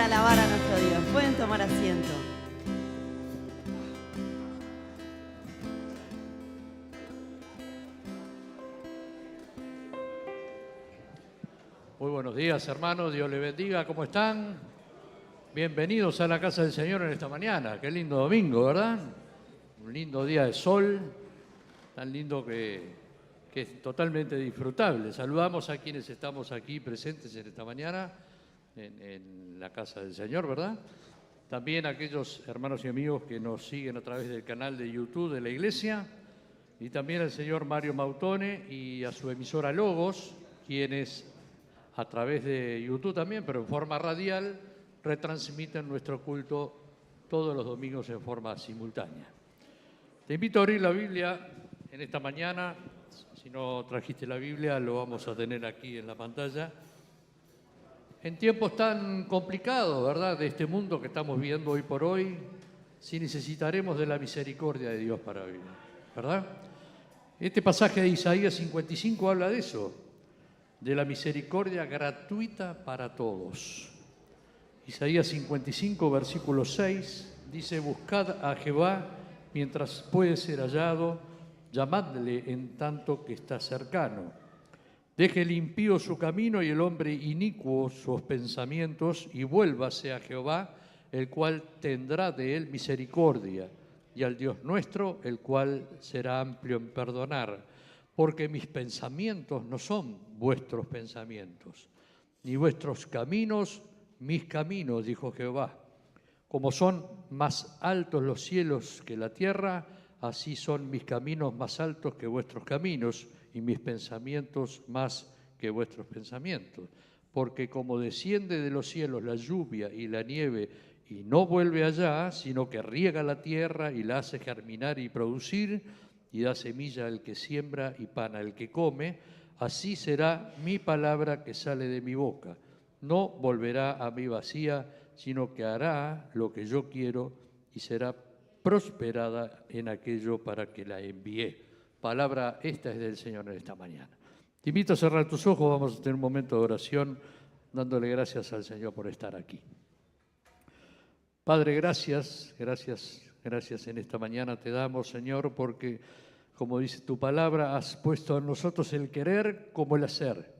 alabar a nuestro Dios. Pueden tomar asiento. Muy buenos días, hermanos. Dios les bendiga. ¿Cómo están? Bienvenidos a la casa del Señor en esta mañana. Qué lindo domingo, ¿verdad? Un lindo día de sol, tan lindo que es totalmente disfrutable. Saludamos a quienes estamos aquí presentes en esta mañana en la casa del Señor, ¿verdad? También a aquellos hermanos y amigos que nos siguen a través del canal de YouTube de la Iglesia, y también al señor Mario Mautone y a su emisora Logos, quienes a través de YouTube también, pero en forma radial, retransmiten nuestro culto todos los domingos en forma simultánea. Te invito a abrir la Biblia en esta mañana. Si no trajiste la Biblia, lo vamos a tener aquí en la pantalla. En tiempos tan complicados, ¿verdad?, de este mundo que estamos viviendo hoy por hoy, sí necesitaremos de la misericordia de Dios para vivir, ¿verdad? Este pasaje de Isaías 55 habla de eso, de la misericordia gratuita para todos. Isaías 55, versículo 6, dice: buscad a Jehová mientras puede ser hallado, llamadle en tanto que está cercano. Deje el impío su camino y el hombre inicuo sus pensamientos, y vuélvase a Jehová, el cual tendrá de él misericordia, y al Dios nuestro, el cual será amplio en perdonar. Porque mis pensamientos no son vuestros pensamientos, ni vuestros caminos mis caminos, dijo Jehová. Como son más altos los cielos que la tierra, así son mis caminos más altos que vuestros caminos, y mis pensamientos más que vuestros pensamientos. Porque como desciende de los cielos la lluvia y la nieve, y no vuelve allá, sino que riega la tierra y la hace germinar y producir, y da semilla al que siembra y pan al que come, así será mi palabra que sale de mi boca. No volverá a mí vacía, sino que hará lo que yo quiero y será prosperada en aquello para que la envié. Palabra esta es del Señor en esta mañana. Te invito a cerrar tus ojos, vamos a tener un momento de oración dándole gracias al Señor por estar aquí. Padre, gracias en esta mañana te damos, Señor, porque, como dice tu palabra, has puesto en nosotros el querer como el hacer,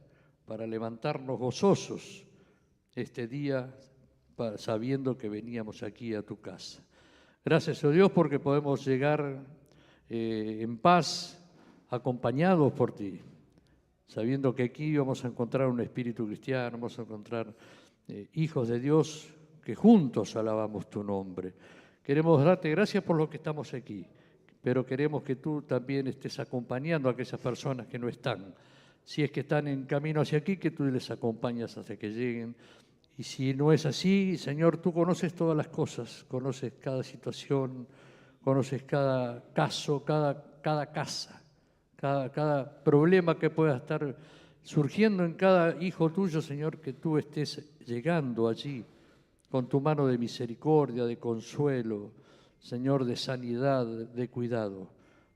para levantarnos gozosos este día, sabiendo que veníamos aquí a tu casa. Gracias, oh Dios, porque podemos llegar en paz, acompañados por ti, sabiendo que aquí vamos a encontrar un espíritu cristiano, vamos a encontrar hijos de Dios que juntos alabamos tu nombre. Queremos darte gracias por lo que estamos aquí, pero queremos que tú también estés acompañando a aquellas personas que no están. Si es que están en camino hacia aquí, que tú les acompañas hasta que lleguen. Y si no es así, Señor, tú conoces todas las cosas, conoces cada situación, conoces cada caso, cada casa, cada problema que pueda estar surgiendo en cada hijo tuyo, Señor, que tú estés llegando allí con tu mano de misericordia, de consuelo, Señor, de sanidad, de cuidado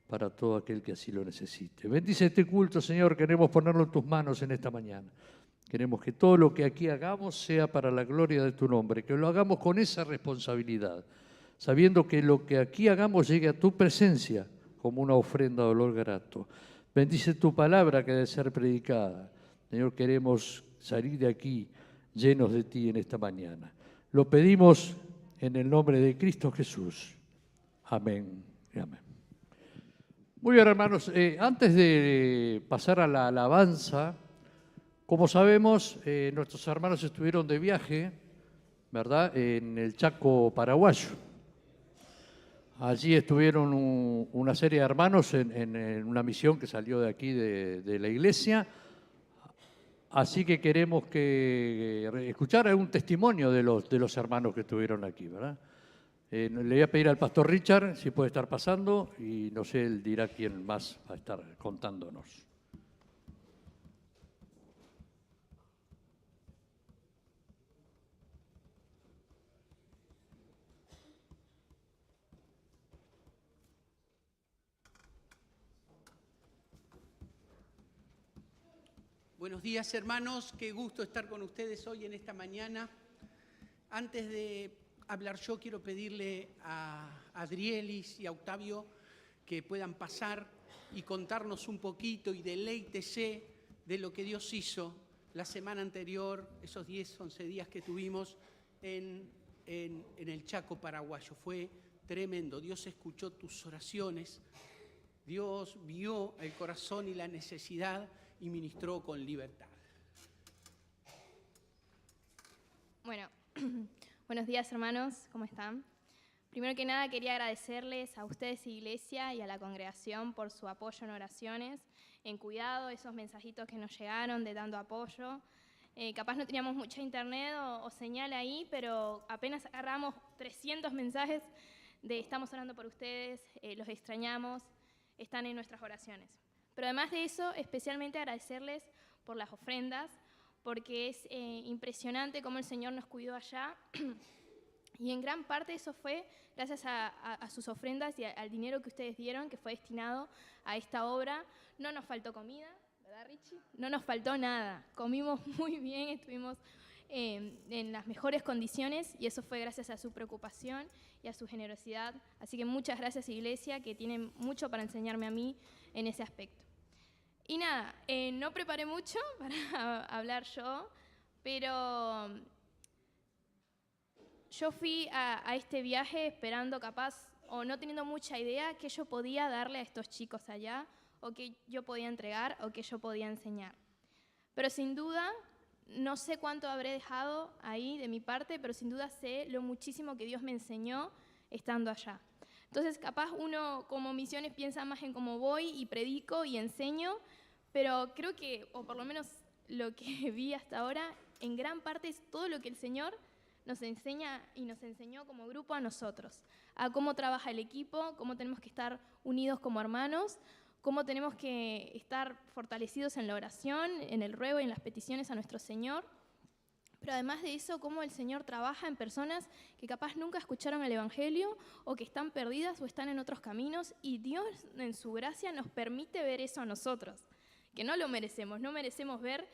para todo aquel que así lo necesite. Bendice este culto, Señor, queremos ponerlo en tus manos en esta mañana. Queremos que todo lo que aquí hagamos sea para la gloria de tu nombre, que lo hagamos con esa responsabilidad, sabiendo que lo que aquí hagamos llegue a tu presencia como una ofrenda de olor grato. Bendice tu palabra que debe ser predicada. Señor, queremos salir de aquí llenos de ti en esta mañana. Lo pedimos en el nombre de Cristo Jesús. Amén y amén. Muy bien, hermanos, antes de pasar a la alabanza, como sabemos, nuestros hermanos estuvieron de viaje, ¿verdad?, en el Chaco paraguayo. Allí estuvieron una serie de hermanos en una misión que salió de aquí de la iglesia. Así que queremos escuchar un testimonio de los hermanos que estuvieron aquí, ¿verdad? Le voy a pedir al pastor Richard si puede estar pasando y no sé, él dirá quién más va a estar contándonos. Buenos días, hermanos. Qué gusto estar con ustedes hoy en esta mañana. Antes de hablar yo, quiero pedirle a Adrielis y a Octavio que puedan pasar y contarnos un poquito y deleítese de lo que Dios hizo la semana anterior, esos 10, 11 días que tuvimos en el Chaco paraguayo. Fue tremendo. Dios escuchó tus oraciones, Dios vio el corazón y la necesidad y ministró con libertad. Bueno, buenos días hermanos, ¿cómo están? Primero que nada quería agradecerles a ustedes, iglesia, y a la congregación por su apoyo en oraciones, en cuidado, esos mensajitos que nos llegaron de dando apoyo. Capaz no teníamos mucha internet o señal ahí, pero apenas agarramos 300 mensajes de estamos orando por ustedes, los extrañamos, están en nuestras oraciones. Pero además de eso, especialmente agradecerles por las ofrendas, porque es impresionante cómo el Señor nos cuidó allá. Y en gran parte eso fue gracias a sus ofrendas y al dinero que ustedes dieron, que fue destinado a esta obra. No nos faltó comida, ¿verdad, Richie? No nos faltó nada. Comimos muy bien, estuvimos en las mejores condiciones y eso fue gracias a su preocupación y a su generosidad. Así que muchas gracias, iglesia, que tienen mucho para enseñarme a mí en ese aspecto. Y nada, no preparé mucho para hablar yo, pero yo fui a este viaje esperando capaz o no teniendo mucha idea qué yo podía darle a estos chicos allá, o qué yo podía entregar, o qué yo podía enseñar. Pero sin duda, no sé cuánto habré dejado ahí de mi parte, pero sin duda sé lo muchísimo que Dios me enseñó estando allá. Entonces, capaz uno como misiones piensa más en cómo voy y predico y enseño, pero creo que, o por lo menos lo que vi hasta ahora, en gran parte es todo lo que el Señor nos enseña y nos enseñó como grupo a nosotros, a cómo trabaja el equipo, cómo tenemos que estar unidos como hermanos, cómo tenemos que estar fortalecidos en la oración, en el ruego y en las peticiones a nuestro Señor. Pero además de eso, cómo el Señor trabaja en personas que capaz nunca escucharon el Evangelio o que están perdidas o están en otros caminos, y Dios en su gracia nos permite ver eso a nosotros, que no lo merecemos, no merecemos ver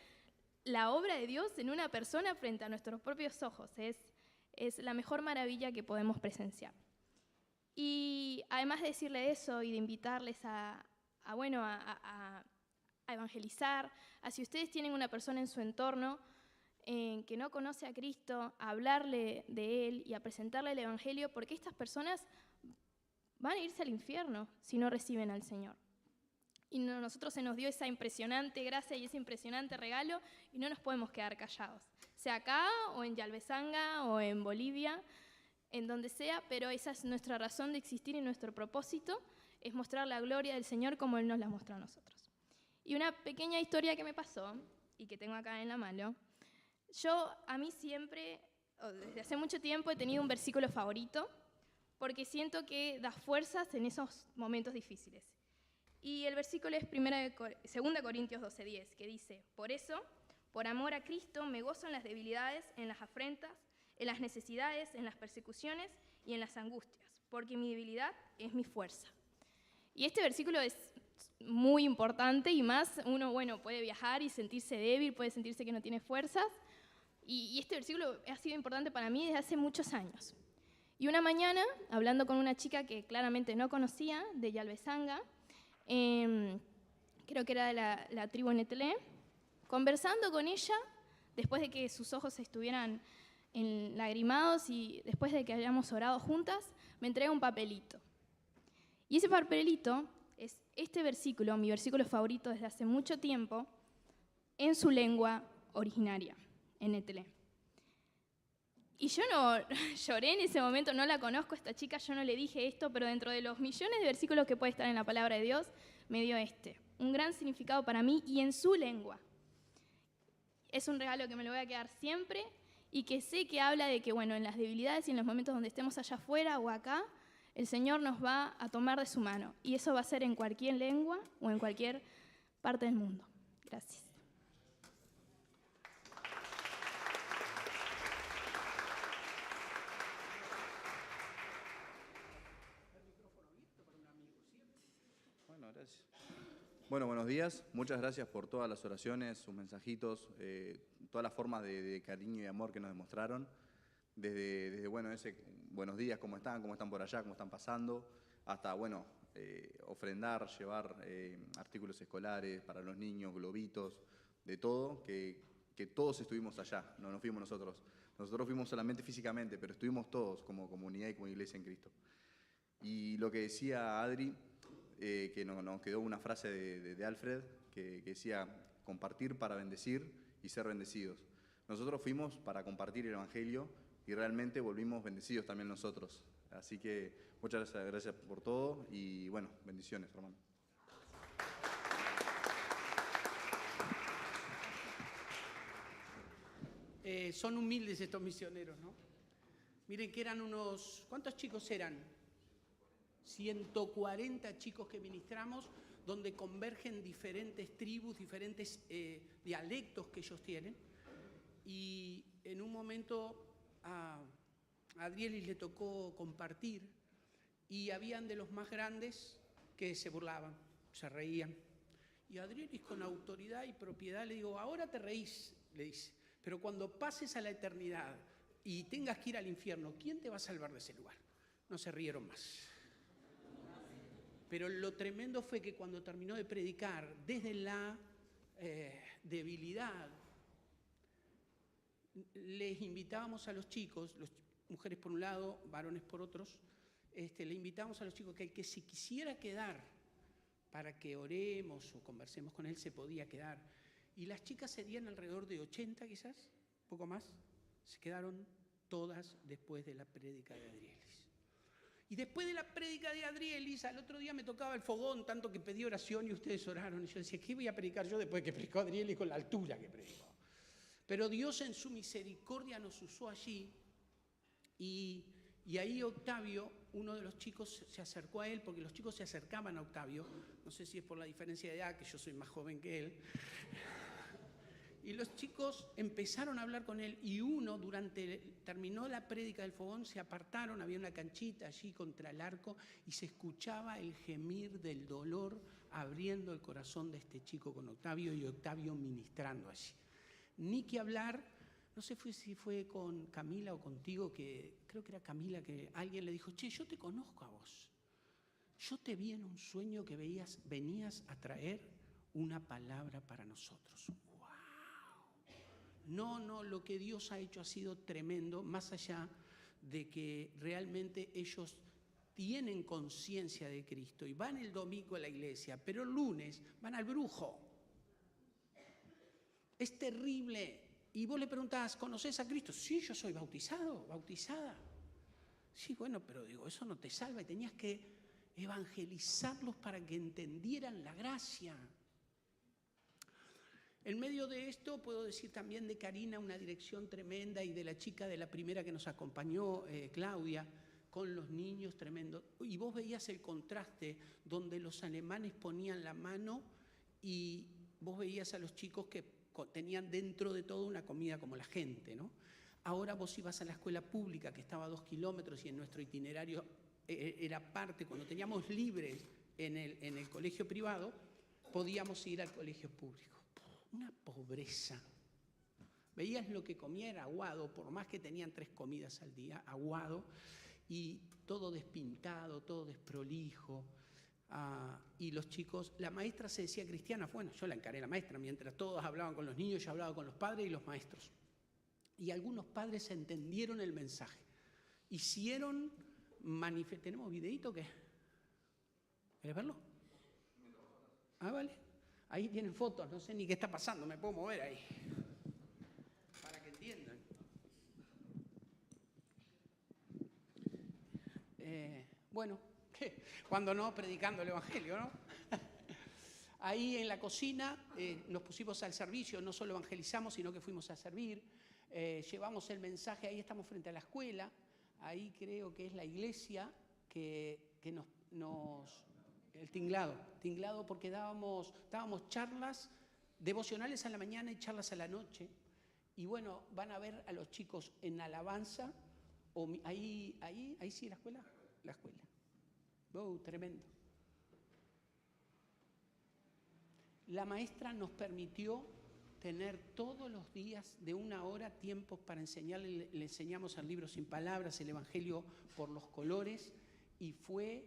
la obra de Dios en una persona frente a nuestros propios ojos. Es la mejor maravilla que podemos presenciar. Y además de decirle eso y de invitarles a evangelizar, a si ustedes tienen una persona en su entorno que no conoce a Cristo, a hablarle de Él y a presentarle el Evangelio, porque estas personas van a irse al infierno si no reciben al Señor. Y a nosotros se nos dio esa impresionante gracia y ese impresionante regalo y no nos podemos quedar callados, sea acá o en Yalbezanga o en Bolivia, en donde sea, pero esa es nuestra razón de existir y nuestro propósito es mostrar la gloria del Señor como Él nos la mostró a nosotros. Y una pequeña historia que me pasó y que tengo acá en la mano, a mí siempre, desde hace mucho tiempo, he tenido un versículo favorito porque siento que da fuerzas en esos momentos difíciles. Y el versículo es 2 Corintios 12:10, que dice: por eso, por amor a Cristo, me gozo en las debilidades, en las afrentas, en las necesidades, en las persecuciones y en las angustias, porque mi debilidad es mi fuerza. Y este versículo es muy importante, y más uno, puede viajar y sentirse débil, puede sentirse que no tiene fuerzas, y este versículo ha sido importante para mí desde hace muchos años. Y una mañana, hablando con una chica que claramente no conocía, de Yalbezanga, creo que era de la tribu Netelé, conversando con ella, después de que sus ojos estuvieran enlagrimados y después de que hayamos orado juntas, me entrega un papelito. Y ese papelito es este versículo, mi versículo favorito desde hace mucho tiempo, en su lengua originaria, en Netelé. Y yo no lloré en ese momento, no la conozco a esta chica, yo no le dije esto, pero dentro de los millones de versículos que puede estar en la palabra de Dios, me dio un gran significado para mí y en su lengua. Es un regalo que me lo voy a quedar siempre y que sé que habla de que, en las debilidades y en los momentos donde estemos allá afuera o acá, el Señor nos va a tomar de su mano. Y eso va a ser en cualquier lengua o en cualquier parte del mundo. Gracias. Bueno, gracias. Bueno, buenos días. Muchas gracias por todas las oraciones, sus mensajitos, todas las formas de cariño y amor que nos demostraron. desde bueno, ese buenos días, cómo están por allá, cómo están pasando, hasta, bueno, ofrendar, llevar artículos escolares para los niños, globitos, de todo, que todos estuvimos allá, no nos fuimos nosotros. Nosotros fuimos solamente físicamente, pero estuvimos todos como comunidad y como iglesia en Cristo. Y lo que decía Adri, que nos quedó una frase de Alfred, que decía, compartir para bendecir y ser bendecidos. Nosotros fuimos para compartir el Evangelio y realmente volvimos bendecidos también nosotros. Así que muchas gracias por todo y bueno, bendiciones, hermano. Son humildes estos misioneros, ¿no? Miren que eran unos... ¿Cuántos chicos eran? 140 chicos que ministramos, donde convergen diferentes tribus, diferentes dialectos que ellos tienen. Y en un momento a Adrielis le tocó compartir y habían de los más grandes que se burlaban, se reían. Y Adrielis con autoridad y propiedad le digo, ahora te reís, le dice, pero cuando pases a la eternidad y tengas que ir al infierno, ¿quién te va a salvar de ese lugar? No se rieron más. Pero lo tremendo fue que cuando terminó de predicar, desde la debilidad, les invitábamos a los chicos, mujeres por un lado, varones por otros, le invitábamos a los chicos que el que se quisiera quedar para que oremos o conversemos con él se podía quedar. Y las chicas serían alrededor de 80 quizás, poco más, se quedaron todas después de la prédica de Adrielis. Y después de la prédica de Adrielis, al otro día me tocaba el fogón, tanto que pedí oración y ustedes oraron. Y yo decía, ¿qué voy a predicar yo después de que predicó Adrielis con la altura que predicó? Pero Dios en su misericordia nos usó allí y ahí Octavio, uno de los chicos, se acercó a él, porque los chicos se acercaban a Octavio, no sé si es por la diferencia de edad, que yo soy más joven que él, y los chicos empezaron a hablar con él y uno, terminó la prédica del fogón, se apartaron, había una canchita allí contra el arco y se escuchaba el gemir del dolor abriendo el corazón de este chico con Octavio y Octavio ministrando allí. Ni que hablar, no sé si fue con Camila o contigo, que creo que era Camila, que alguien le dijo, che, yo te conozco a vos. Yo te vi en un sueño que venías a traer una palabra para nosotros. No, lo que Dios ha hecho ha sido tremendo, más allá de que realmente ellos tienen conciencia de Cristo y van el domingo a la iglesia, pero el lunes van al brujo. Es terrible. Y vos le preguntás, ¿conoces a Cristo? Sí, yo soy bautizado, bautizada. Sí, bueno, pero digo, eso no te salva y tenías que evangelizarlos para que entendieran la gracia. En medio de esto puedo decir también de Karina, una dirección tremenda, y de la chica de la primera que nos acompañó, Claudia, con los niños, tremendo. Y vos veías el contraste donde los alemanes ponían la mano y vos veías a los chicos que tenían dentro de todo una comida como la gente, ¿no? Ahora vos ibas a la escuela pública que estaba a 2 kilómetros y en nuestro itinerario era parte, cuando teníamos libres en el colegio privado, podíamos ir al colegio público. Una pobreza. Veías lo que comía era aguado, por más que tenían 3 comidas al día, aguado, y todo despintado, todo desprolijo. Y los chicos, la maestra se decía cristiana, bueno, yo la encaré la maestra, mientras todos hablaban con los niños, yo hablaba con los padres y los maestros. Y algunos padres entendieron el mensaje. Hicieron ¿Tenemos videíto o qué? ¿Querés verlo? Vale. Ahí tienen fotos, no sé ni qué está pasando, me puedo mover ahí. Para que entiendan. Bueno, ¿qué? Cuando no, predicando el Evangelio, ¿no? Ahí en la cocina nos pusimos al servicio, no solo evangelizamos, sino que fuimos a servir. Llevamos el mensaje, ahí estamos frente a la escuela, ahí creo que es la iglesia que nos el tinglado porque dábamos charlas devocionales a la mañana y charlas a la noche. Y bueno, van a ver a los chicos en alabanza, ahí sí, la escuela. Tremendo. La maestra nos permitió tener todos los días de 1 hora tiempos para enseñarle. Le enseñamos el libro sin palabras, el Evangelio por los colores, y fue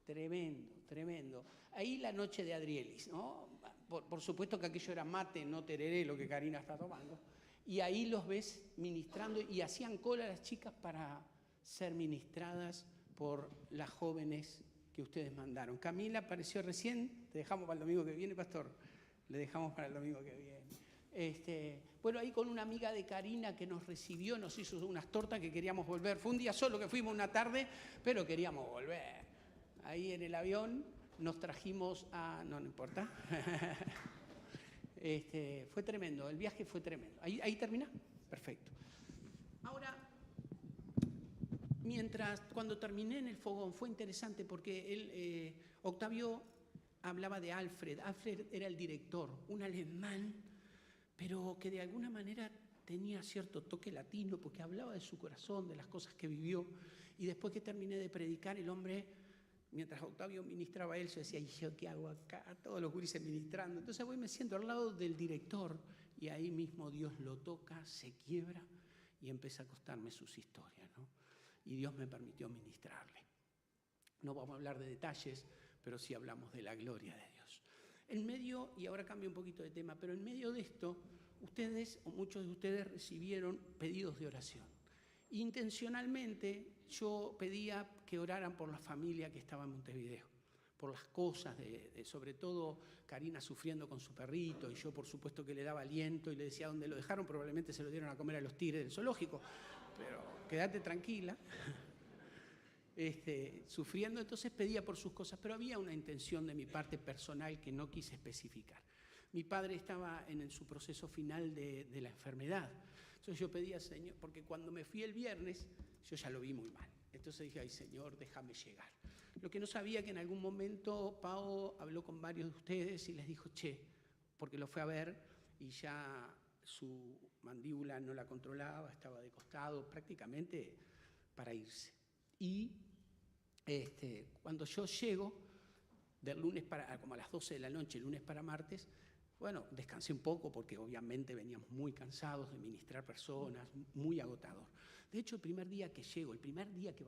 tremendo, tremendo. Ahí la noche de Adrielis, ¿no? Por supuesto que aquello era mate, no tereré, lo que Karina está tomando. Y ahí los ves ministrando y hacían cola las chicas para ser ministradas por las jóvenes que ustedes mandaron. Camila apareció recién, te dejamos para el domingo que viene, pastor. Le dejamos para el domingo que viene. Bueno, ahí con una amiga de Karina que nos recibió, nos hizo unas tortas que queríamos volver. Fue un día solo que fuimos, una tarde, pero queríamos volver. Ahí en el avión nos trajimos a... No importa. Fue tremendo, el viaje fue tremendo. ¿Ahí termina? Perfecto. Ahora, cuando terminé en el fogón, fue interesante porque Octavio hablaba de Alfred. Alfred era el director, un alemán, pero que de alguna manera tenía cierto toque latino, porque hablaba de su corazón, de las cosas que vivió. Y después que terminé de predicar, el hombre, mientras Octavio ministraba a él, yo decía, ¿y yo qué hago acá? Todos los gurises ministrando. Entonces voy, me siento al lado del director, y ahí mismo Dios lo toca, se quiebra, y empieza a contarme sus historias, ¿no? Y Dios me permitió ministrarle. No vamos a hablar de detalles, pero sí hablamos de la gloria de Dios. En medio, y ahora cambio un poquito de tema, pero en medio de esto, ustedes, o muchos de ustedes, recibieron pedidos de oración. Intencionalmente, yo pedía que oraran por la familia que estaba en Montevideo, por las cosas, sobre todo Karina sufriendo con su perrito, y yo por supuesto que le daba aliento y le decía dónde lo dejaron, probablemente se lo dieron a comer a los tigres del zoológico, pero quédate tranquila. Sufriendo, entonces pedía por sus cosas, pero había una intención de mi parte personal que no quise especificar. Mi padre estaba en su proceso final de la enfermedad, entonces yo pedía, Señor, porque cuando me fui el viernes, yo ya lo vi muy mal, entonces dije, ay Señor, déjame llegar. Lo que no sabía que en algún momento Pau habló con varios de ustedes y les dijo, che, porque lo fue a ver y ya su mandíbula no la controlaba, estaba de costado prácticamente para irse. Y cuando yo llego, del lunes como a las 12 de la noche, lunes para martes, bueno, descansé un poco porque obviamente veníamos muy cansados de ministrar personas, muy agotador. De hecho, el primer día que llego, el primer día que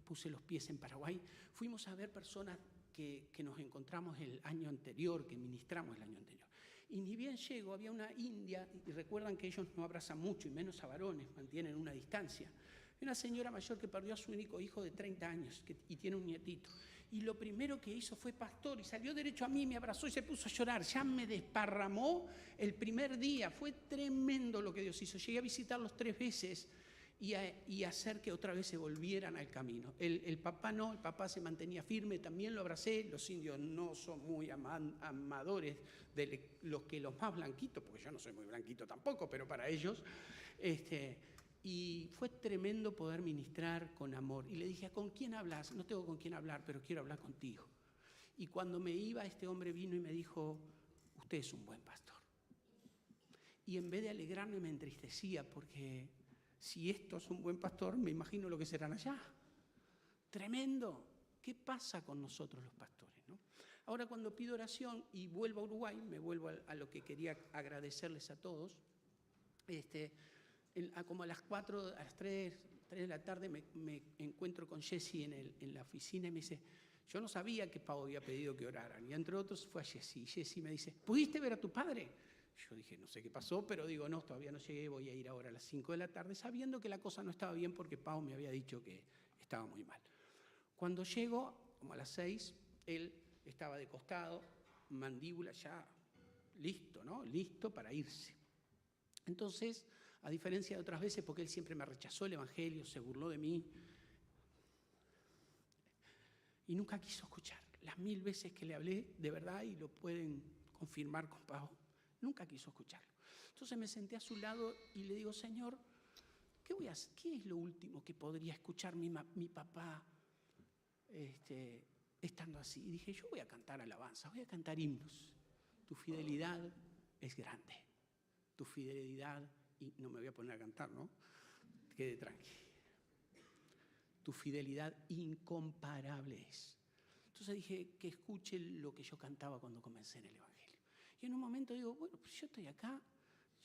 puse los pies en Paraguay, fuimos a ver personas que nos encontramos el año anterior, que ministramos el año anterior. Y ni bien llego, había una india, y recuerdan que ellos no abrazan mucho, y menos a varones, mantienen una distancia. Una señora mayor que perdió a su único hijo de 30 años y tiene un nietito. Y lo primero que hizo fue pastor y salió derecho a mí, me abrazó y se puso a llorar. Ya me desparramó el primer día. Fue tremendo lo que Dios hizo. Llegué a visitarlos 3 veces y hacer que otra vez se volvieran al camino. El papá no, el papá se mantenía firme, también lo abracé. Los indios no son muy amadores de los más blanquitos, porque yo no soy muy blanquito tampoco, pero para ellos... Y fue tremendo poder ministrar con amor. Y le dije, ¿con quién hablas? No tengo con quién hablar, pero quiero hablar contigo. Y cuando me iba, este hombre vino y me dijo, usted es un buen pastor. Y en vez de alegrarme, me entristecía, porque si esto es un buen pastor, me imagino lo que serán allá. Tremendo. ¿Qué pasa con nosotros los pastores, ¿no? Ahora, cuando pido oración y vuelvo a Uruguay, me vuelvo a lo que quería agradecerles a todos, como a las 4, a las 3 de la tarde me encuentro con Jessy en la oficina y me dice, yo no sabía que Pau había pedido que oraran. Y entre otros fue a Jessy. Y Jessy me dice, ¿pudiste ver a tu padre? Yo dije, no sé qué pasó, pero digo, no, todavía no llegué, voy a ir ahora a las 5 de la tarde, sabiendo que la cosa no estaba bien porque Pau me había dicho que estaba muy mal. Cuando llego, como a las 6, él estaba de costado, mandíbula ya listo, ¿no? Listo para irse. Entonces, a diferencia de otras veces, porque él siempre me rechazó el Evangelio, se burló de mí y nunca quiso escuchar. Las 1000 veces que le hablé, de verdad, y lo pueden confirmar con Pau, nunca quiso escucharlo. Entonces me senté a su lado y le digo, Señor, ¿qué voy a hacer? ¿Qué es lo último que podría escuchar mi papá estando así? Y dije, yo voy a cantar alabanza, voy a cantar himnos. Tu fidelidad es grande. Tu fidelidad, y no me voy a poner a cantar, ¿no? Quede tranqui. Tu fidelidad incomparable es. Entonces dije que escuche lo que yo cantaba cuando comencé en el Evangelio. Y en un momento digo, bueno, pues yo estoy acá,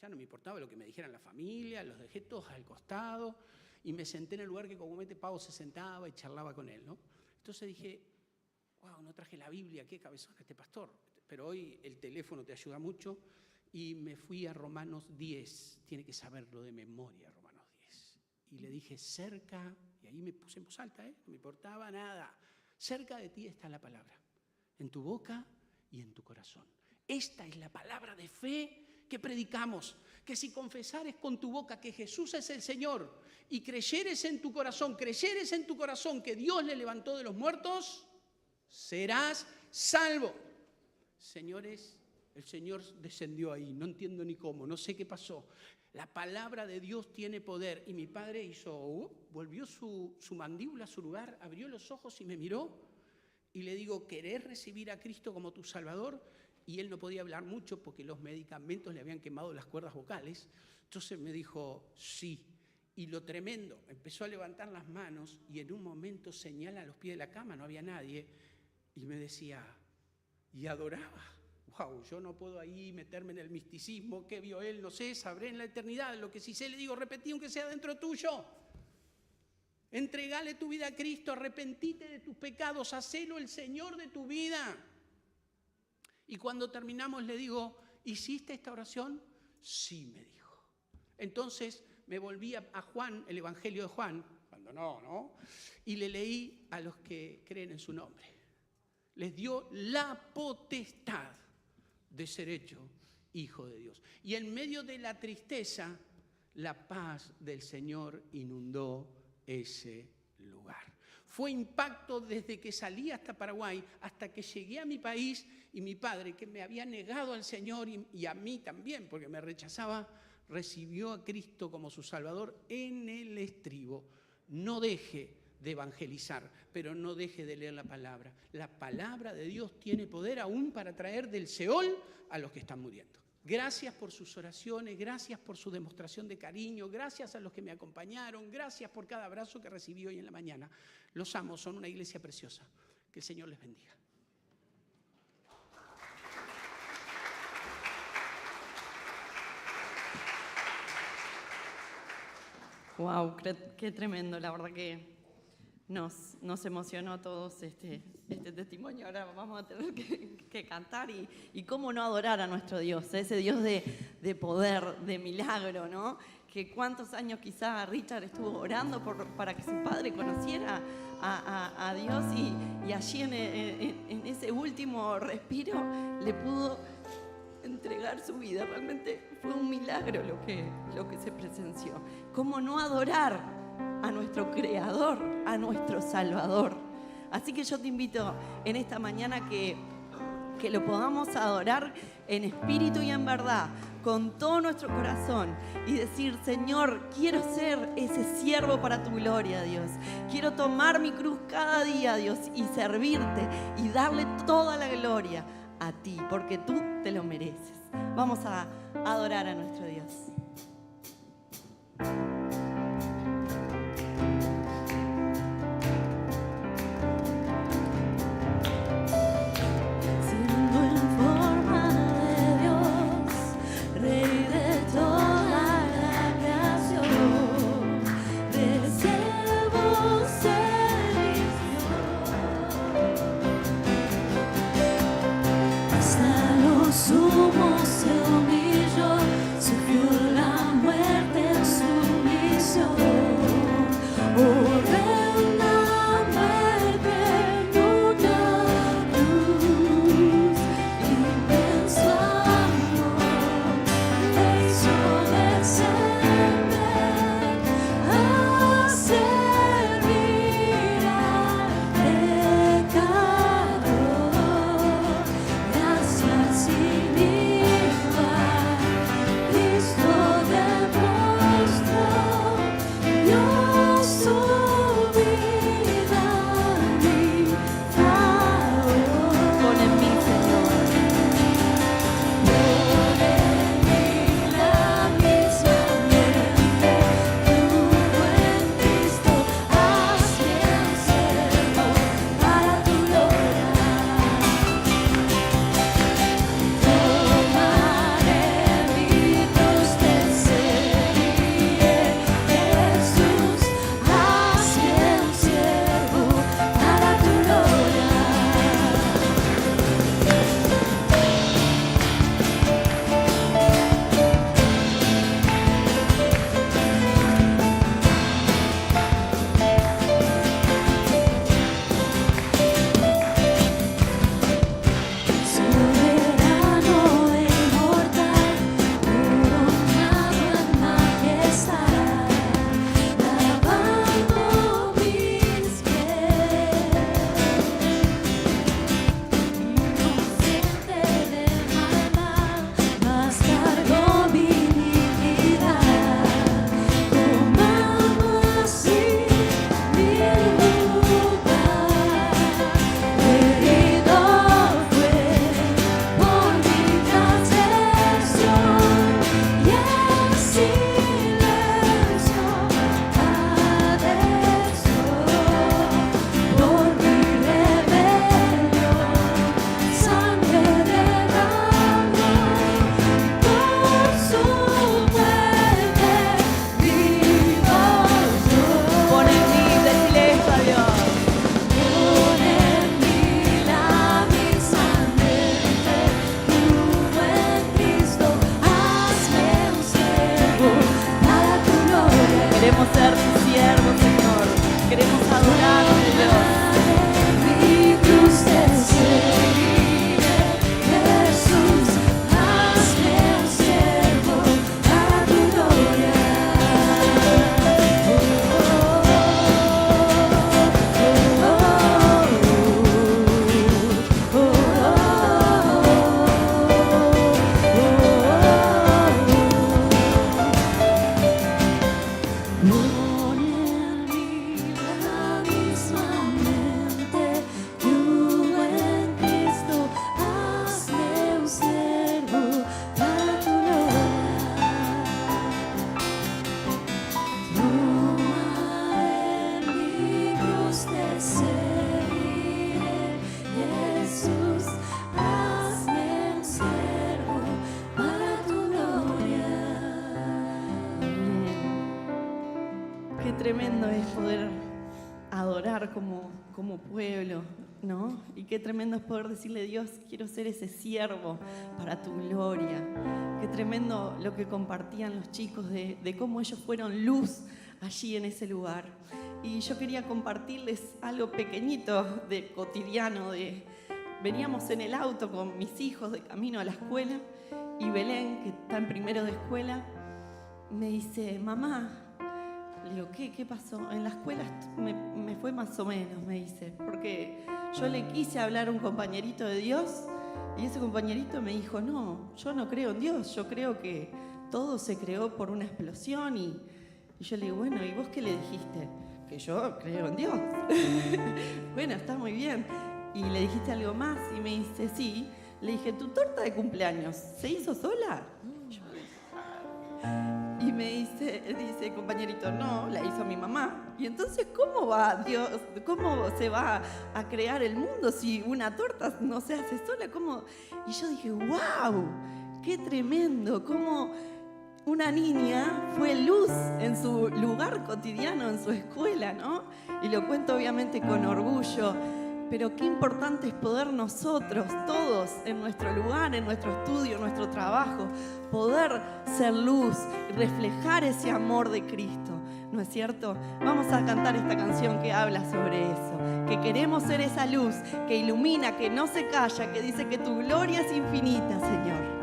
Ya no me importaba lo que me dijeran la familia, los dejé todos al costado y me senté en el lugar que comúnmente Pau se sentaba y charlaba con él, ¿no? Entonces dije, wow, no traje la Biblia, qué cabezón este pastor. Pero hoy el teléfono te ayuda mucho y me fui a Romanos 10. Tiene que saberlo de memoria, Romanos 10. Y le dije, cerca, y ahí me puse en voz alta, no me importaba nada. Cerca de ti está la palabra, en tu boca y en tu corazón. Esta es la palabra de fe que predicamos, que si confesares con tu boca que Jesús es el Señor y creyeres en tu corazón que Dios le levantó de los muertos, serás salvo. Señores, el Señor descendió ahí, no entiendo ni cómo, no sé qué pasó. La palabra de Dios tiene poder y mi padre hizo, volvió su mandíbula a su lugar, abrió los ojos y me miró y le digo, ¿querés recibir a Cristo como tu Salvador? Y él no podía hablar mucho porque los medicamentos le habían quemado las cuerdas vocales. Entonces me dijo, sí. Y lo tremendo, empezó a levantar las manos y en un momento señala a los pies de la cama, no había nadie, y me decía, y adoraba. Wow, yo no puedo ahí meterme en el misticismo, qué vio él, no sé, sabré en la eternidad. Lo que sí sé, le digo, repetí aunque sea dentro tuyo. Entregale tu vida a Cristo, arrepentite de tus pecados, hacelo el Señor de tu vida. Y cuando terminamos le digo, ¿hiciste esta oración? Sí, me dijo. Entonces me volví a Juan, el Evangelio de Juan, cuando no, y le leí a los que creen en su nombre. Les dio la potestad de ser hecho hijo de Dios. Y en medio de la tristeza, la paz del Señor inundó ese lugar. Fue impacto desde que salí hasta Paraguay, hasta que llegué a mi país y mi padre, que me había negado al Señor y a mí también, porque me rechazaba, recibió a Cristo como su Salvador en el estribo. No deje de evangelizar, pero no deje de leer la palabra. La palabra de Dios tiene poder aún para traer del Seol a los que están muriendo. Gracias por sus oraciones, gracias por su demostración de cariño, gracias a los que me acompañaron, gracias por cada abrazo que recibí hoy en la mañana. Los amo, son una iglesia preciosa. Que el Señor les bendiga. Wow, qué tremendo, la verdad que nos emocionó a todos este testimonio. Ahora vamos a tener que cantar y cómo no adorar a nuestro Dios, ese Dios de poder, de milagro, ¿no? Que cuántos años quizá Richard estuvo orando para que su padre conociera a Dios y allí en ese último respiro le pudo entregar su vida. Realmente fue un milagro lo que se presenció. ¿Cómo no adorar a nuestro Creador, a nuestro Salvador? Así que yo te invito en esta mañana que lo podamos adorar en espíritu y en verdad, con todo nuestro corazón, y decir, Señor, quiero ser ese siervo para tu gloria, Dios. Quiero tomar mi cruz cada día, Dios, y servirte y darle toda la gloria a ti, porque tú te lo mereces. Vamos a adorar a nuestro Dios. Sumo se humilló, sufrió la tremendo es poder adorar como pueblo, ¿no? Y qué tremendo es poder decirle, Dios, quiero ser ese siervo para tu gloria. Qué tremendo lo que compartían los chicos de cómo ellos fueron luz allí en ese lugar. Y yo quería compartirles algo pequeñito, de cotidiano. Veníamos en el auto con mis hijos de camino a la escuela y Belén, que está en primero de escuela, me dice, mamá, le digo, ¿qué pasó? En la escuela me fue más o menos, me dice, porque yo le quise hablar a un compañerito de Dios y ese compañerito me dijo, no, yo no creo en Dios, yo creo que todo se creó por una explosión y yo le digo, bueno, ¿y vos qué le dijiste? Que yo creo en Dios. Bueno, está muy bien. Y le dijiste algo más y me dice, sí. Le dije, ¿tu torta de cumpleaños se hizo sola? Y me dice el compañerito, no, la hizo mi mamá. Y entonces, ¿cómo va Dios? ¿Cómo se va a crear el mundo si una torta no se hace sola? ¿Cómo? Y yo dije, wow, qué tremendo, cómo una niña fue luz en su lugar cotidiano, en su escuela, ¿no? Y lo cuento obviamente con orgullo. Pero qué importante es poder nosotros, todos, en nuestro lugar, en nuestro estudio, en nuestro trabajo, poder ser luz y reflejar ese amor de Cristo, ¿no es cierto? Vamos a cantar esta canción que habla sobre eso, que queremos ser esa luz que ilumina, que no se calla, que dice que tu gloria es infinita, Señor.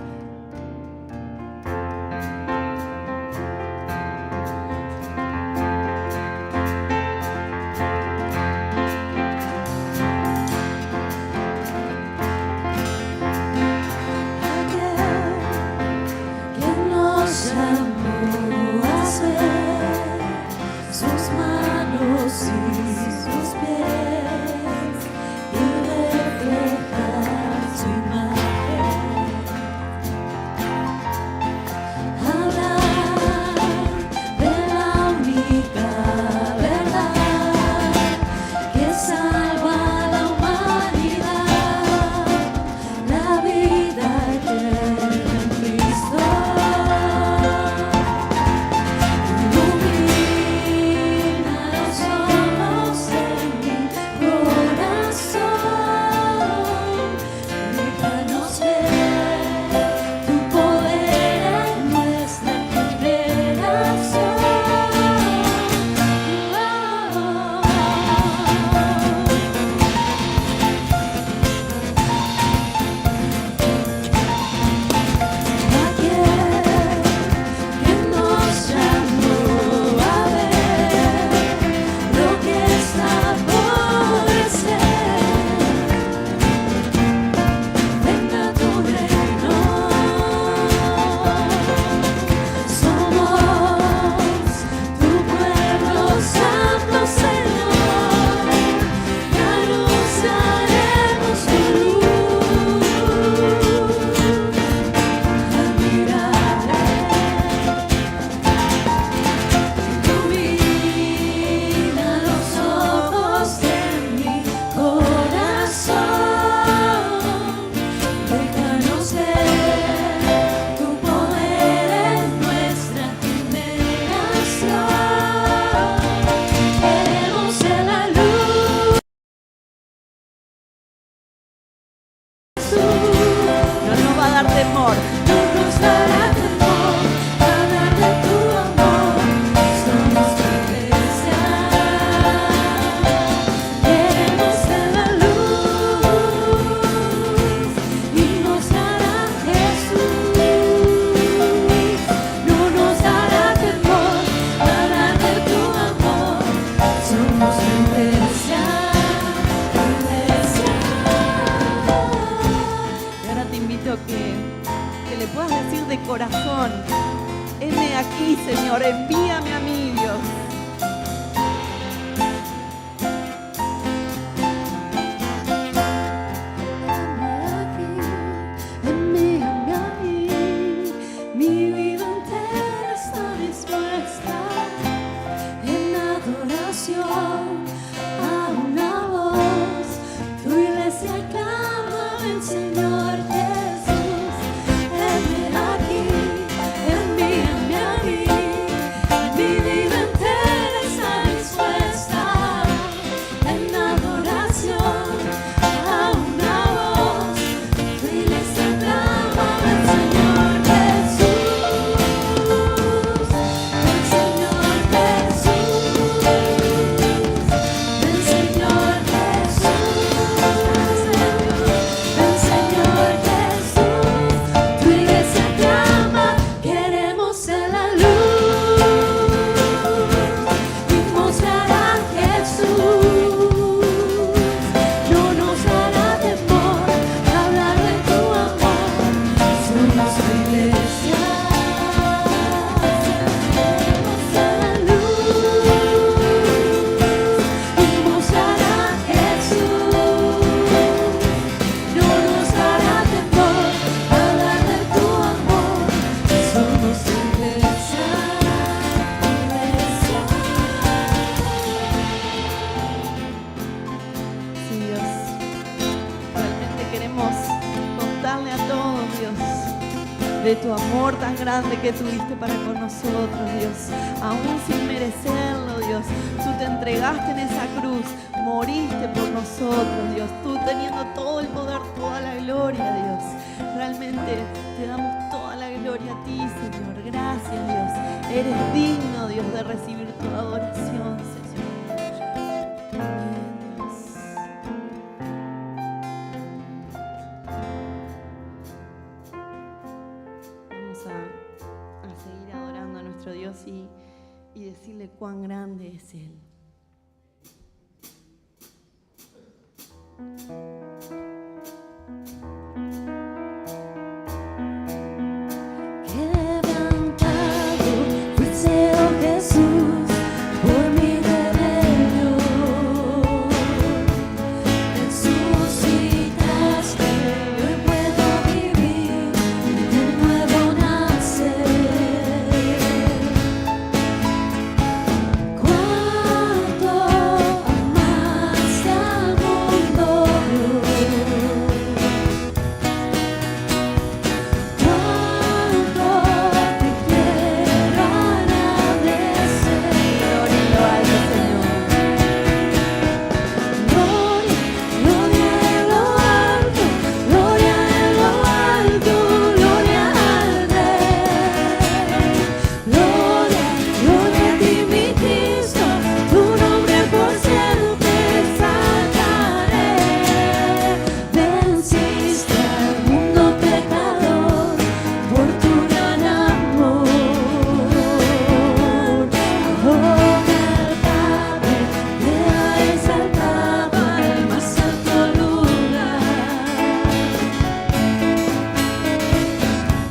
Mi vida entera está de tu amor tan grande que tuviste para con nosotros, Dios. Aún sin merecerlo, Dios, tú te entregaste en esa cruz, moriste por nosotros, Dios. Tú teniendo todo el poder, toda la gloria, Dios. Realmente te damos toda la gloria a ti, Señor. Gracias, Dios. Eres digno, Dios, de recibir tu adoración, Señor. A seguir adorando a nuestro Dios y decirle cuán grande es Él. Quebrantado fuiste, oh Jesús, por mi rebelión. Resucitaste, hoy puedo vivir, de nuevo nacer. Cuánto amaste al mundo, cuánto te quiero agradecer. Gloria en lo alto, Señor. Gloria, gloria en lo alto, gloria en lo alto, gloria al Rey. Gloria, gloria a ti, mi Cristo, tu nombre por siempre exaltaré. Venciste al mundo pecador por tu gran amor. Ahora el Padre te ha exaltado al más alto lugar.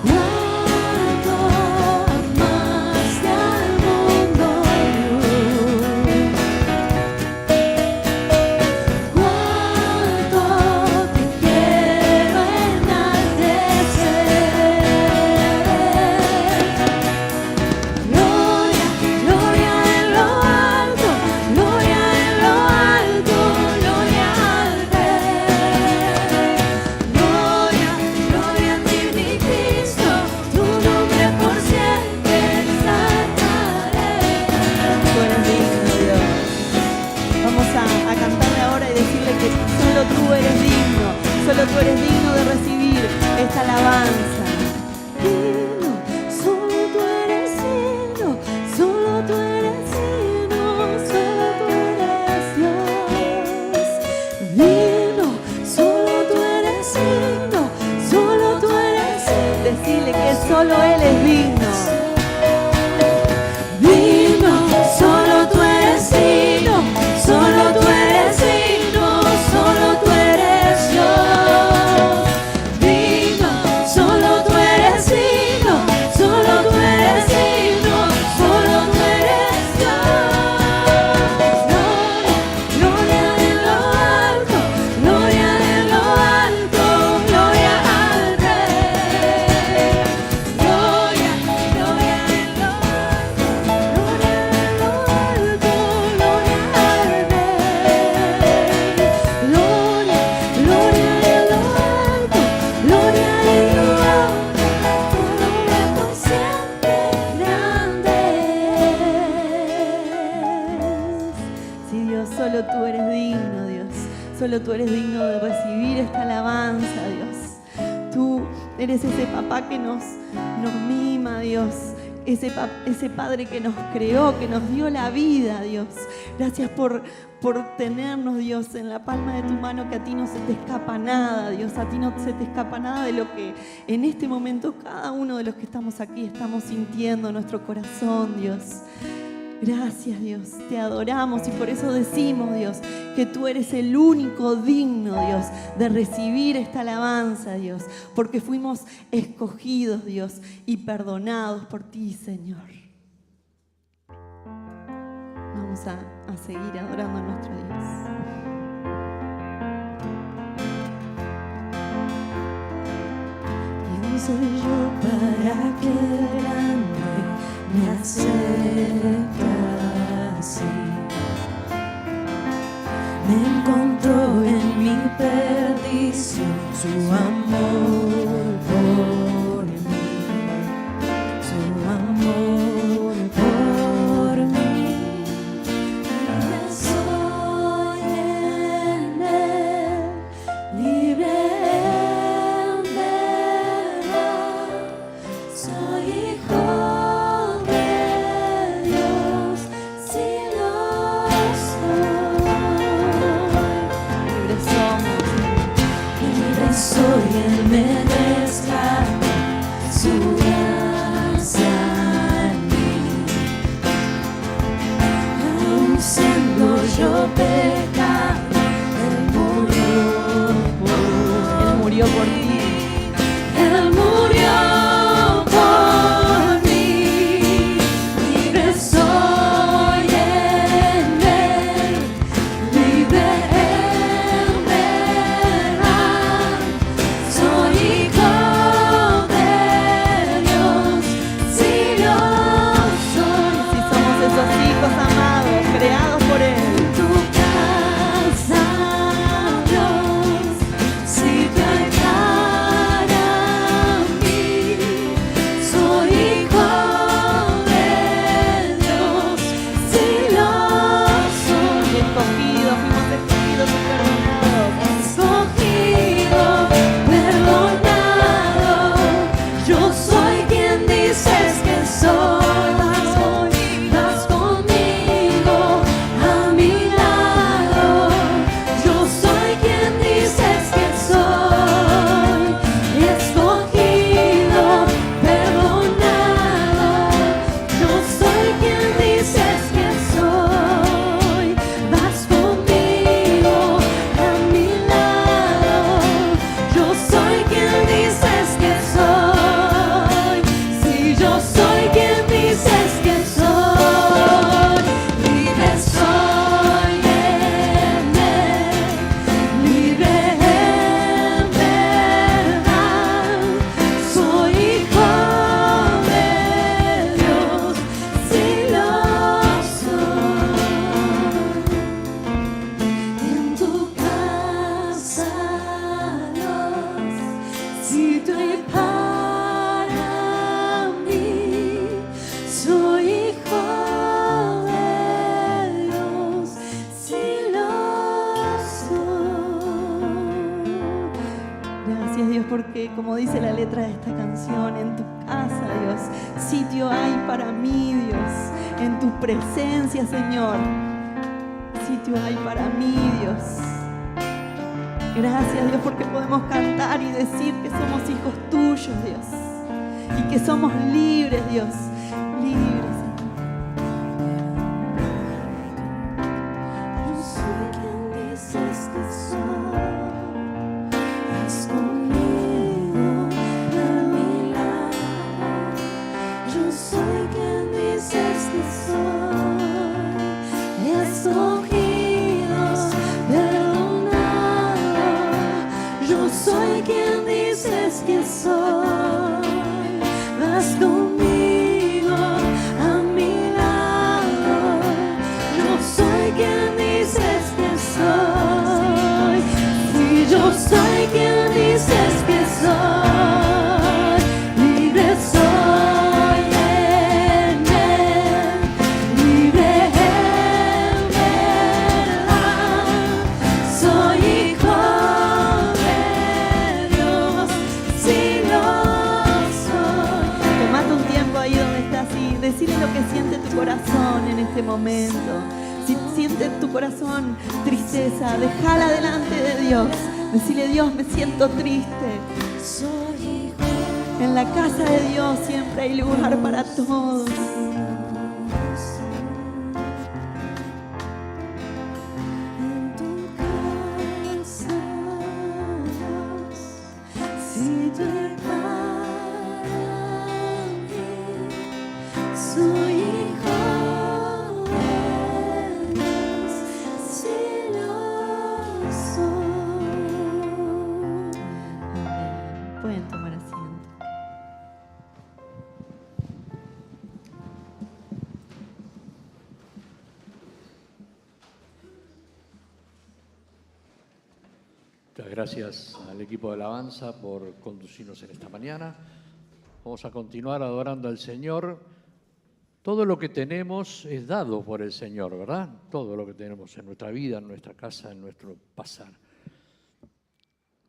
Cuánto amaste al mundo, cuánto te quiero enaltecer. Gloria, gloria en lo alto, gloria en lo alto, gloria al Rey. Gloria, gloria a ti, mi Cristo, tu nombre por siempre exaltaré. Tú eres digno, Dios. Vamos a cantarle ahora y decirle que solo tú eres digno de recibir esta alabanza. Digno, solo tú eres digno, solo tú eres digno, solo tú eres Dios. Digno, solo tú eres digno, solo tú eres digno. Decirle que solo Él es digno. Digno, solo tú eres digno, solo tú eres digno, solo tú eres Dios. Digno, solo tú eres digno, solo tú eres digno, solo tú eres Dios. Gloria, gloria en lo alto, gloria en lo alto, gloria al Rey. Gloria, gloria en lo alto, gloria en lo alto, gloria al Rey. Gloria, gloria en lo alto, gloria en lo alto, tu nombre por siempre grande es. Sí, Dios, solo tú eres digno, Dios. Solo tú eres digno de recibir esta alabanza, Dios. Tú eres ese papá que nos mima, Dios. Ese Padre que nos creó, que nos dio la vida, Dios. Gracias por tenernos, Dios, en la palma de tu mano, que a ti no se te escapa nada, Dios. A ti no se te escapa nada de lo que en este momento cada uno de los que estamos aquí estamos sintiendo en nuestro corazón, Dios. Gracias, Dios, te adoramos y por eso decimos, Dios, que tú eres el único digno, Dios, de recibir esta alabanza, Dios, porque fuimos escogidos, Dios, y perdonados por ti, Señor. Vamos a seguir adorando a nuestro Dios. ¿Quién soy yo para que el grande me acepta así? Me encontró en mi perdición su amor por mí. siendo yo pecado, Él murió por ti. Él murió por mí, libre soy en Él, libre en verdad, soy hijo de Dios, si yo soy. Si somos esos hijos amados, creados por Él. En tu casa, Dios, si te hay para mí, soy hijo de Dios, si lo soy. Escogidos, fuimos escogidos y perdonados. Escogido, perdonado, yo soy quien dices que soy. Vas conmigo a mi lado, yo soy quien dices que soy. Escogido, perdonado, yo soy quien dices que soy. Vas conmigo a mi lado, yo soy quien dices que soy. Si yo soy quien dices que soy, libre soy en Él, libre en verdad, soy hijo de Dios, si lo soy. En tu casa, Dios, si tú hay para mí, soy hijo de Dios, si lo soy. Gracias, Dios, porque como dice la letra de esta canción, en tu casa, Dios, sitio hay para mí, Dios, en tu presencia, Señor, sitio hay para mí, Dios. Gracias, Dios, porque podemos cantar y decir que somos hijos tuyos, Dios, y que somos libres, Dios, libres, Señor. Yo soy quien dices que soy. Vas conmigo a mi lado, yo soy quien dices que soy. Escogidos, perdonado, yo soy quien dices que soy. Vas conmigo a mi lado, yo soy quien dices que soy. Si yo soy quien dices que soy, libre soy en Él, libre en verdad, soy hijo de Dios, si lo soy. Tomate un tiempo ahí donde estás y decirle lo que siente tu corazón en este momento. Si siente en tu corazón tristeza, déjala delante de Dios. Decirle, Dios, me siento triste. Soy hijo En la casa de Dios siempre hay lugar para todos. en tu casa, Dios, si tú eres para mí, soy hijo de Dios, si lo soy. Amén. Pueden tomar asiento. Muchas gracias al equipo de alabanza por conducirnos en esta mañana. Vamos a continuar adorando al Señor. Todo lo que tenemos es dado por el Señor, ¿verdad? Todo lo que tenemos en nuestra vida, en nuestra casa, en nuestro pasar.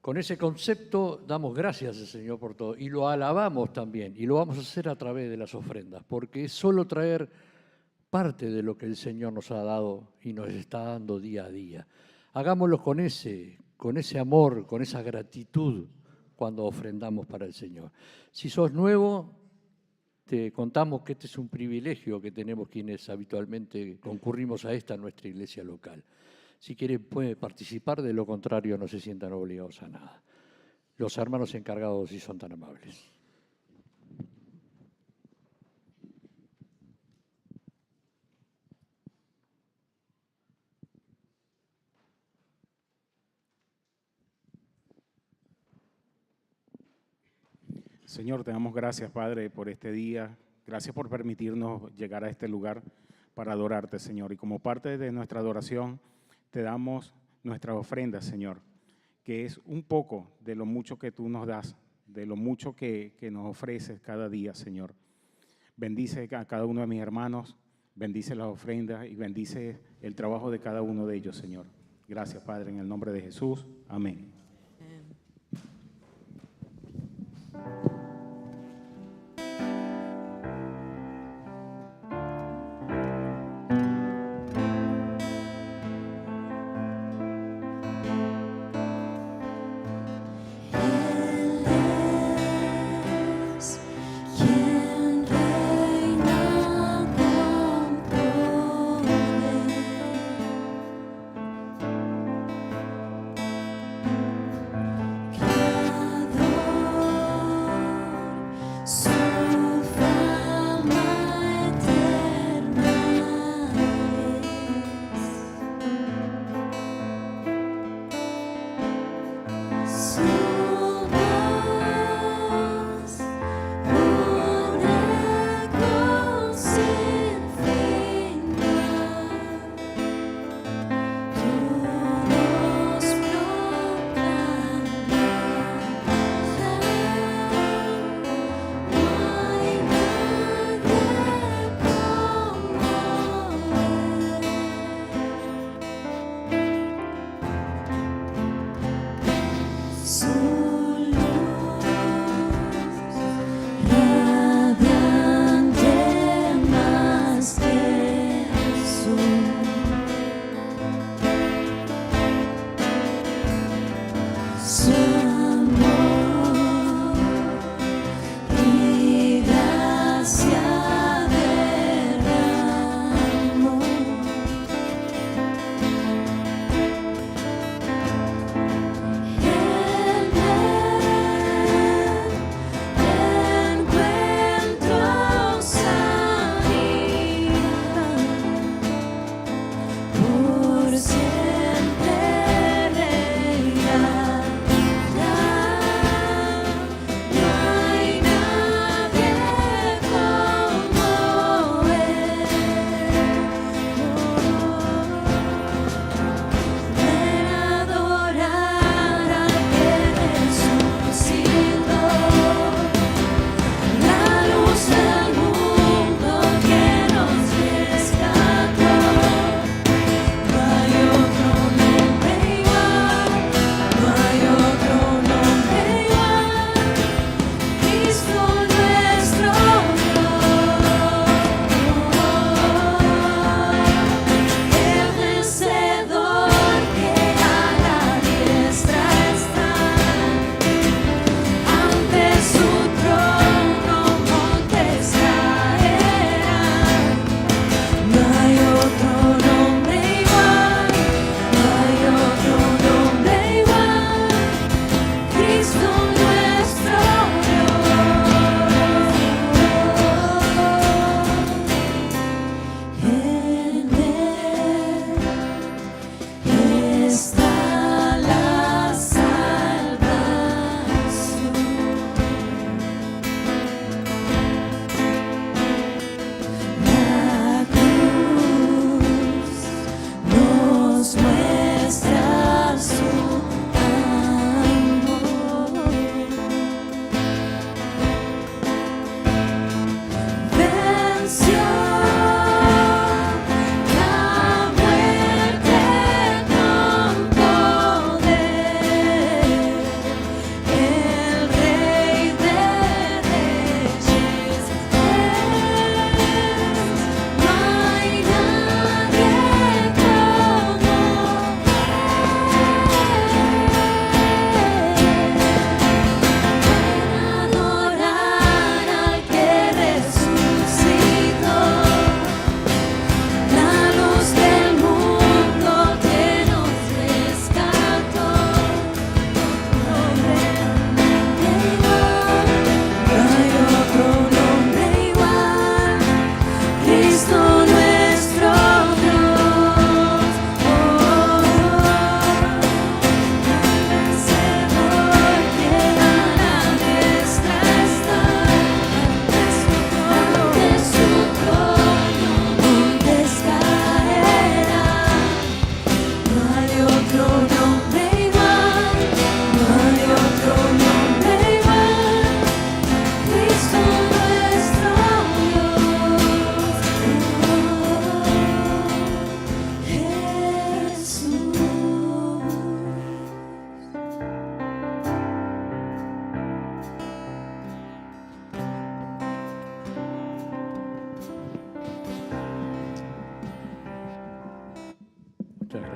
Con ese concepto damos gracias al Señor por todo y lo alabamos también, y lo vamos a hacer a través de las ofrendas, porque es solo traer parte de lo que el Señor nos ha dado y nos está dando día a día. Hagámoslo con ese amor, con esa gratitud cuando ofrendamos para el Señor. Si sos nuevo, te contamos que este es un privilegio que tenemos quienes habitualmente concurrimos a esta nuestra iglesia local. Si quieren puede participar, de lo contrario no se sientan obligados a nada. Los hermanos encargados, si son tan amables. Señor, te damos gracias, Padre, por este día. Gracias por permitirnos llegar a este lugar para adorarte, Señor. Y como parte de nuestra adoración, te damos nuestra ofrenda, Señor, que es un poco de lo mucho que tú nos das, de lo mucho que nos ofreces cada día, Señor. Bendice a cada uno de mis hermanos, bendice las ofrendas y bendice el trabajo de cada uno de ellos, Señor. Gracias, Padre, en el nombre de Jesús. Amén. Quien reina con poder.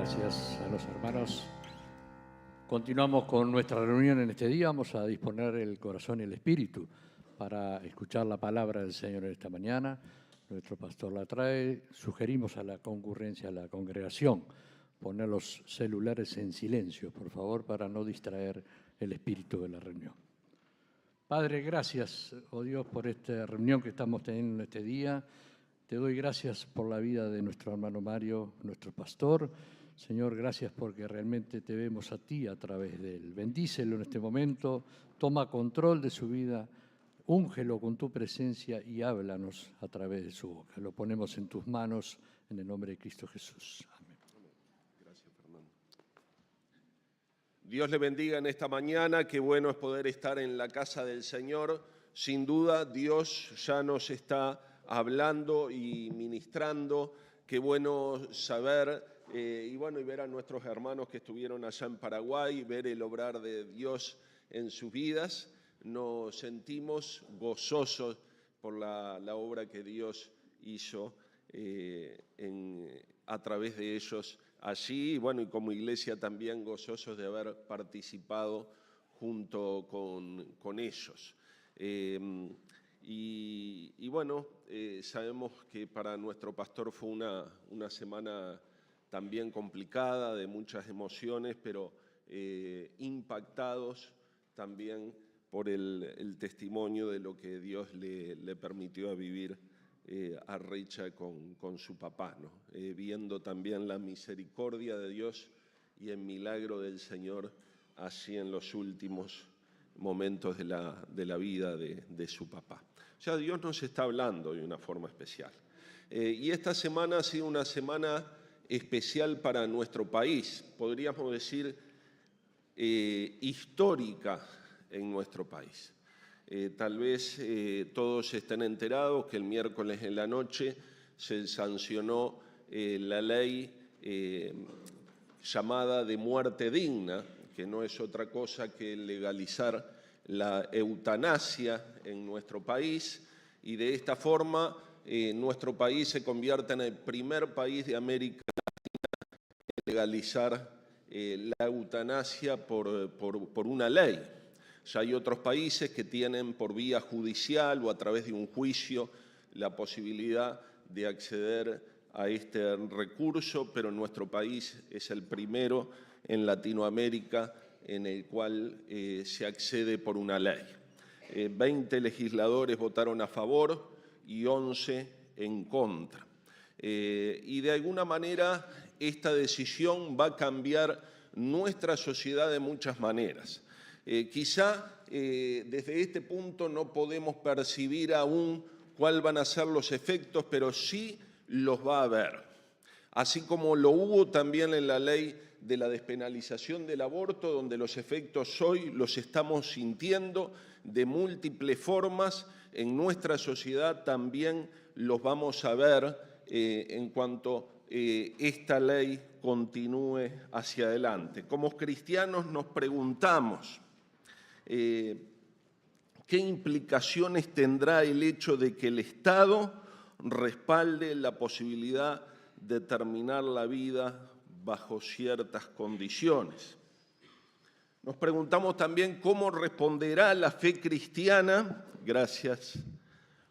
Gracias a los hermanos. Continuamos con nuestra reunión en este día. Vamos a disponer el corazón y el espíritu para escuchar la palabra del Señor en esta mañana. Nuestro pastor la trae. Sugerimos a la concurrencia, a la congregación, poner los celulares en silencio, por favor, para no distraer el espíritu de la reunión. Padre, gracias, oh Dios, por esta reunión que estamos teniendo en este día. Te doy gracias por la vida de nuestro hermano Mario, nuestro pastor. Señor, gracias porque realmente te vemos a ti a través de él. Bendícelo en este momento, toma control de su vida, úngelo con tu presencia y háblanos a través de su boca. Lo ponemos en tus manos en el nombre de Cristo Jesús. Amén. Gracias, Fernando. Dios le bendiga en esta mañana. Qué bueno es poder estar en la casa del Señor. Sin duda, Dios ya nos está hablando y ministrando. Qué bueno saber y ver a nuestros hermanos que estuvieron allá en Paraguay, ver el obrar de Dios en sus vidas. Nos sentimos gozosos por la obra que Dios hizo a través de ellos allí, y como iglesia también gozosos de haber participado junto con ellos. Sabemos que para nuestro pastor fue una semana también complicada, de muchas emociones, pero impactados también por el testimonio de lo que Dios le permitió vivir a Richa con su papá, ¿no? Viendo también la misericordia de Dios y el milagro del Señor así en los últimos momentos de la vida de su papá. O sea, Dios nos está hablando de una forma especial. Y esta semana ha sido una semana especial para nuestro país, podríamos decir histórica en nuestro país. Tal vez todos estén enterados que el miércoles en la noche se sancionó la ley llamada de muerte digna, que no es otra cosa que legalizar la eutanasia en nuestro país, y de esta forma nuestro país se convierte en el primer país de América Latina en legalizar la eutanasia por una ley. Ya hay otros países que tienen por vía judicial o a través de un juicio la posibilidad de acceder a este recurso, pero nuestro país es el primero en Latinoamérica en el cual se accede por una ley. 20 legisladores votaron a favor y 11 en contra. Y de alguna manera esta decisión va a cambiar nuestra sociedad de muchas maneras. Quizá desde este punto no podemos percibir aún cuáles van a ser los efectos, pero sí los va a haber. Así como lo hubo también en la ley de la despenalización del aborto, donde los efectos hoy los estamos sintiendo de múltiples formas, en nuestra sociedad también los vamos a ver en cuanto esta ley continúe hacia adelante. Como cristianos nos preguntamos, ¿qué implicaciones tendrá el hecho de que el Estado respalde la posibilidad de terminar la vida bajo ciertas condiciones? Nos preguntamos también cómo responderá la fe cristiana,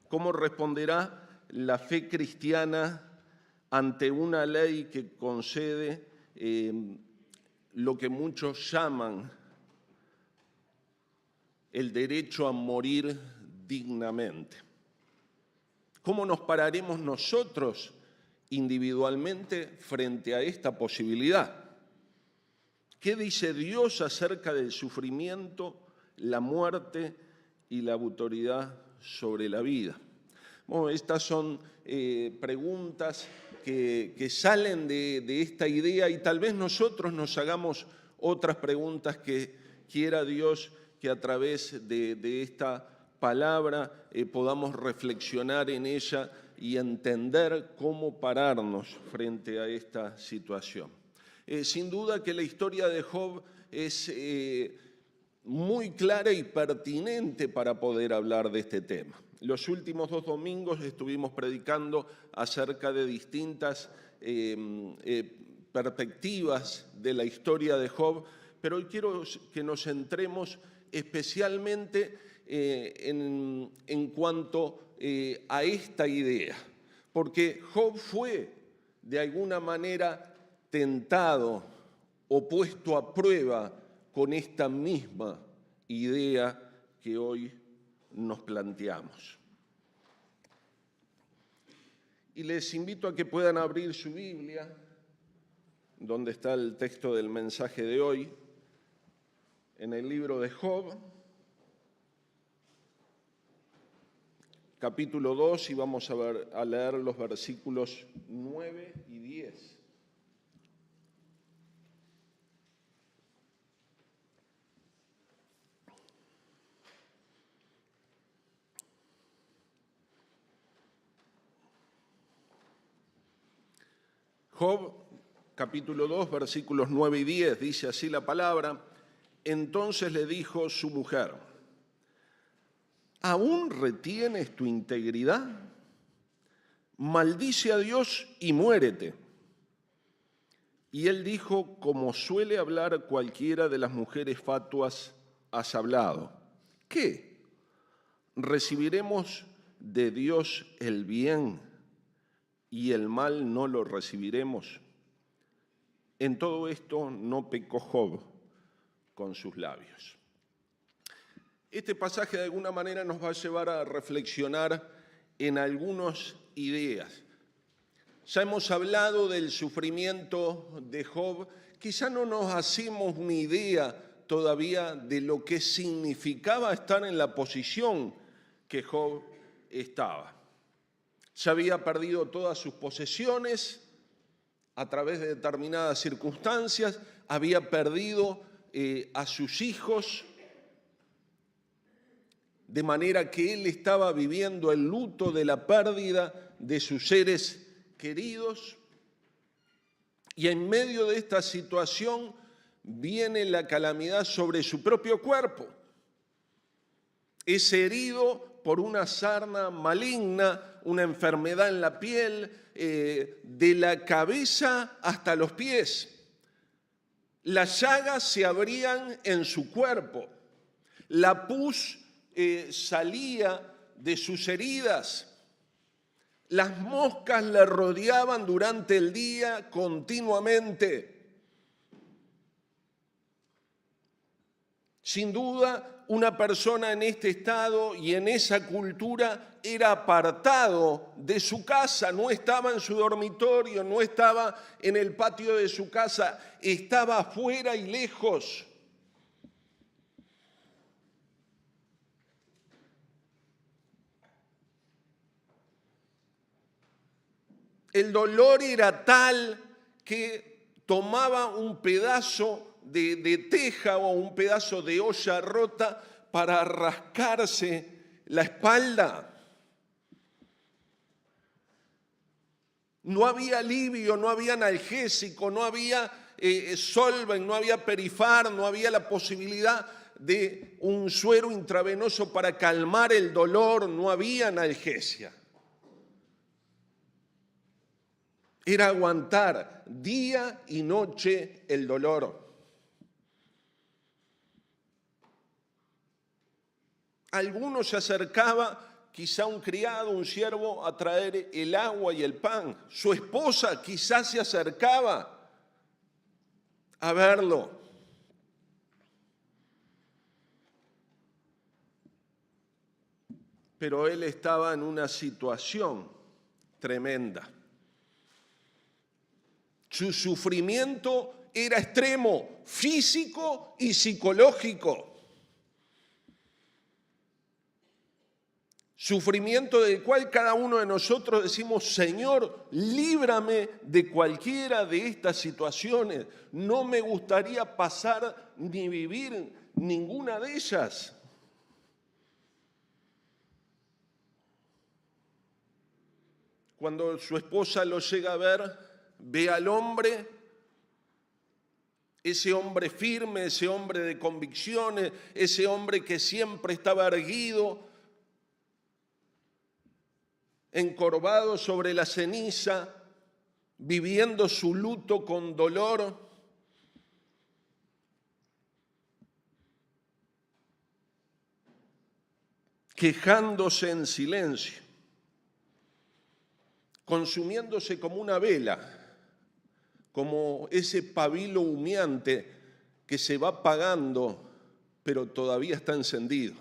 cómo responderá la fe cristiana ante una ley que concede lo que muchos llaman el derecho a morir dignamente. ¿Cómo nos pararemos nosotros individualmente frente a esta posibilidad? ¿Qué dice Dios acerca del sufrimiento, la muerte y la autoridad sobre la vida? Bueno, estas son preguntas que salen de esta idea, y tal vez nosotros nos hagamos otras preguntas que quiera Dios que a través de esta palabra podamos reflexionar en ella y entender cómo pararnos frente a esta situación. Sin duda que la historia de Job es muy clara y pertinente para poder hablar de este tema. Los últimos 2 domingos estuvimos predicando acerca de distintas perspectivas de la historia de Job, pero hoy quiero que nos centremos especialmente en cuanto a esta idea, porque Job fue de alguna manera tentado o puesto a prueba con esta misma idea que hoy nos planteamos. Y les invito a que puedan abrir su Biblia, donde está el texto del mensaje de hoy, en el libro de Job, capítulo 2, y vamos a leer los versículos 9 y 10. Job, capítulo 2, versículos 9 y 10, dice así la palabra: entonces le dijo su mujer, ¿aún retienes tu integridad? Maldice a Dios y muérete. Y él dijo, como suele hablar cualquiera de las mujeres fatuas, has hablado. ¿Qué? ¿Recibiremos de Dios el bien y el mal no lo recibiremos? En todo esto no pecó Job con sus labios. Este pasaje de alguna manera nos va a llevar a reflexionar en algunas ideas. Ya hemos hablado del sufrimiento de Job, quizá no nos hacemos una idea todavía de lo que significaba estar en la posición que Job estaba. Ya había perdido todas sus posesiones a través de determinadas circunstancias, había perdido a sus hijos, de manera que él estaba viviendo el luto de la pérdida de sus seres queridos. Y en medio de esta situación viene la calamidad sobre su propio cuerpo. Es herido por una sarna maligna, una enfermedad en la piel, de la cabeza hasta los pies. Las llagas se abrían en su cuerpo. La pus salía de sus heridas. Las moscas le rodeaban durante el día continuamente. Sin duda, una persona en este estado y en esa cultura era apartado de su casa, no estaba en su dormitorio, no estaba en el patio de su casa, estaba afuera y lejos. El dolor era tal que tomaba un pedazo de teja o un pedazo de olla rota para rascarse la espalda. No había alivio, no había analgésico, no había Solven, no había Perifar, no había la posibilidad de un suero intravenoso para calmar el dolor, no había analgesia. Era aguantar día y noche el dolor. Algunos se acercaba, quizá un criado, un siervo, a traer el agua y el pan. Su esposa quizás se acercaba a verlo. Pero él estaba en una situación tremenda. Su sufrimiento era extremo, físico y psicológico. Sufrimiento del cual cada uno de nosotros decimos, Señor, líbrame de cualquiera de estas situaciones. No me gustaría pasar ni vivir ninguna de ellas. Cuando su esposa lo llega a ver, ve al hombre, ese hombre firme, ese hombre de convicciones, ese hombre que siempre estaba erguido, encorvado sobre la ceniza, viviendo su luto con dolor, quejándose en silencio, consumiéndose como una vela, como ese pabilo humeante que se va apagando, pero todavía está encendido.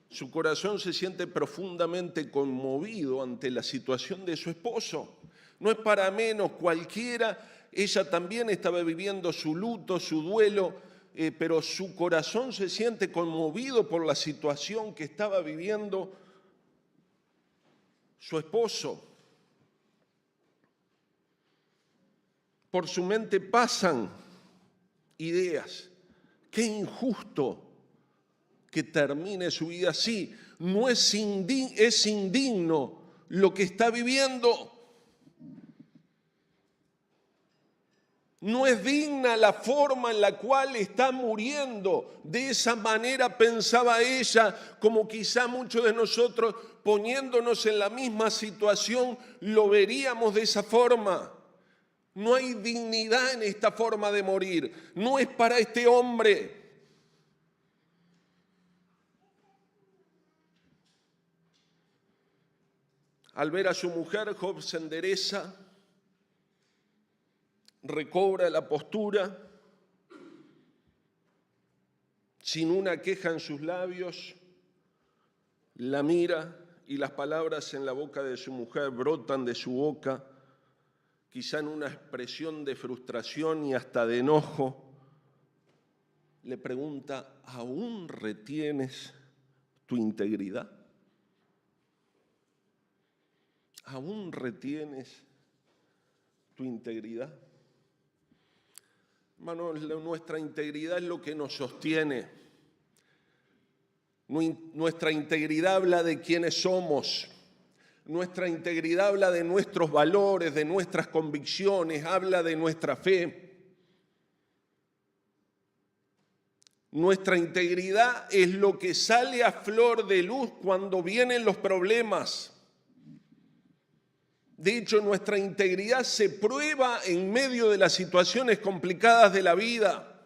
Su corazón se siente profundamente conmovido ante la situación de su esposo. No es para menos, cualquiera, ella también estaba viviendo su luto, su duelo, pero su corazón se siente conmovido por la situación que estaba viviendo su esposo. Por su mente pasan ideas. Qué injusto que termine su vida así. No es indigno lo que está viviendo. No es digna la forma en la cual está muriendo. De esa manera pensaba ella, como quizá muchos de nosotros, poniéndonos en la misma situación, lo veríamos de esa forma. No hay dignidad en esta forma de morir. No es para este hombre. Al ver a su mujer, Job se endereza, recobra la postura, sin una queja en sus labios, la mira y las palabras en la boca de su mujer brotan de su boca, quizá en una expresión de frustración y hasta de enojo. Le pregunta, ¿aún retienes tu integridad? ¿Aún retienes tu integridad? Hermanos, nuestra integridad es lo que nos sostiene. Nuestra integridad habla de quiénes somos. Nuestra integridad habla de nuestros valores, de nuestras convicciones, habla de nuestra fe. Nuestra integridad es lo que sale a flor de luz cuando vienen los problemas. De hecho, nuestra integridad se prueba en medio de las situaciones complicadas de la vida.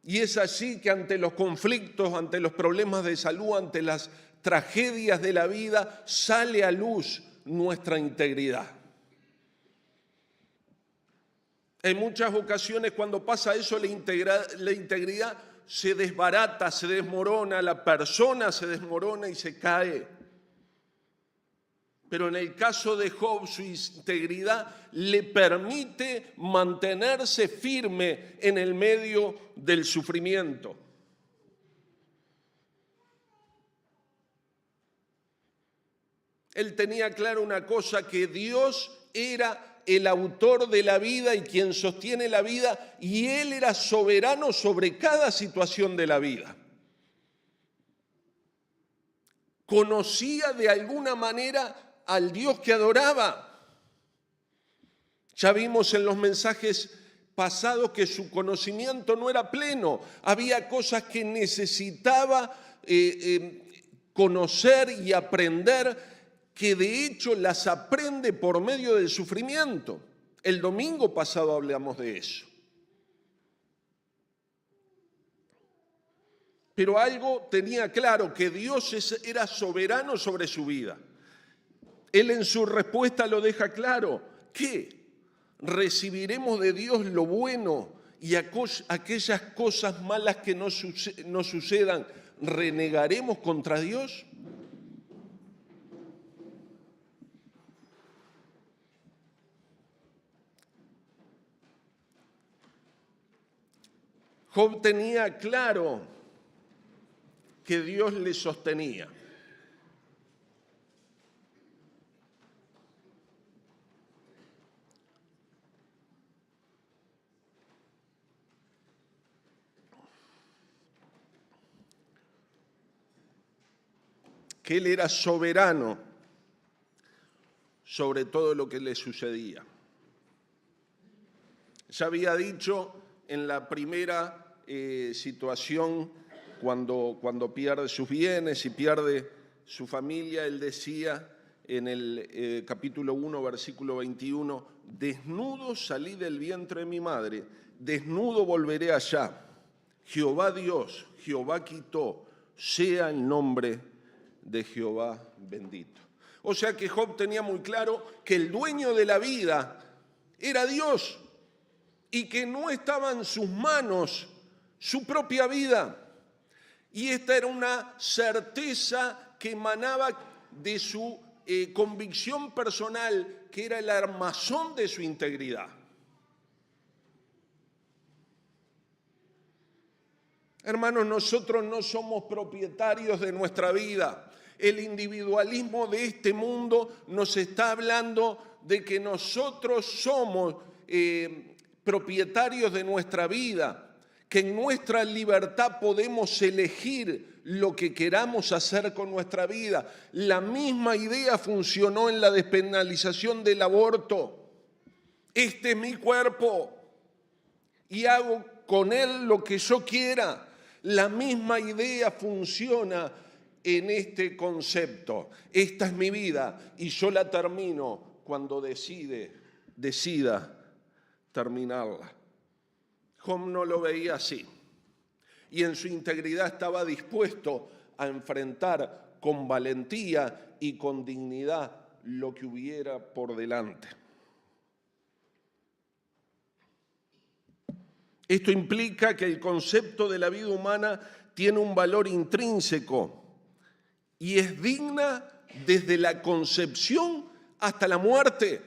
Y es así que ante los conflictos, ante los problemas de salud, ante las tragedias de la vida, sale a luz nuestra integridad. En muchas ocasiones cuando pasa eso, la integridad se desbarata, se desmorona, la persona se desmorona y se cae. Pero en el caso de Job, su integridad le permite mantenerse firme en el medio del sufrimiento. Él tenía claro una cosa, que Dios era el autor de la vida y quien sostiene la vida, y Él era soberano sobre cada situación de la vida. Conocía de alguna manera al Dios que adoraba. Ya vimos en los mensajes pasados que su conocimiento no era pleno. Había cosas que necesitaba conocer y aprender, que de hecho las aprende por medio del sufrimiento. El domingo pasado hablamos de eso. Pero algo tenía claro, que Dios era soberano sobre su vida. Él en su respuesta lo deja claro, que recibiremos de Dios lo bueno y aquellas cosas malas que nos sucedan, ¿renegaremos contra Dios? Job tenía claro que Dios le sostenía. Que Él era soberano sobre todo lo que le sucedía. Ya había dicho en la primera situación, cuando pierde sus bienes y pierde su familia, él decía en el capítulo 1, versículo 21, desnudo salí del vientre de mi madre, desnudo volveré allá. Jehová Dios, Jehová quitó, sea el nombre de Jehová bendito. O sea que Job tenía muy claro que el dueño de la vida era Dios y que no estaba en sus manos su propia vida. Y esta era una certeza que emanaba de su convicción personal, que era el armazón de su integridad. Hermanos, nosotros no somos propietarios de nuestra vida. El individualismo de este mundo nos está hablando de que nosotros somos propietarios de nuestra vida, que en nuestra libertad podemos elegir lo que queramos hacer con nuestra vida. La misma idea funcionó en la despenalización del aborto. Este es mi cuerpo y hago con él lo que yo quiera. La misma idea funciona en este concepto. Esta es mi vida y yo la termino cuando decida terminarla. Job no lo veía así y en su integridad estaba dispuesto a enfrentar con valentía y con dignidad lo que hubiera por delante. Esto implica que el concepto de la vida humana tiene un valor intrínseco y es digna desde la concepción hasta la muerte.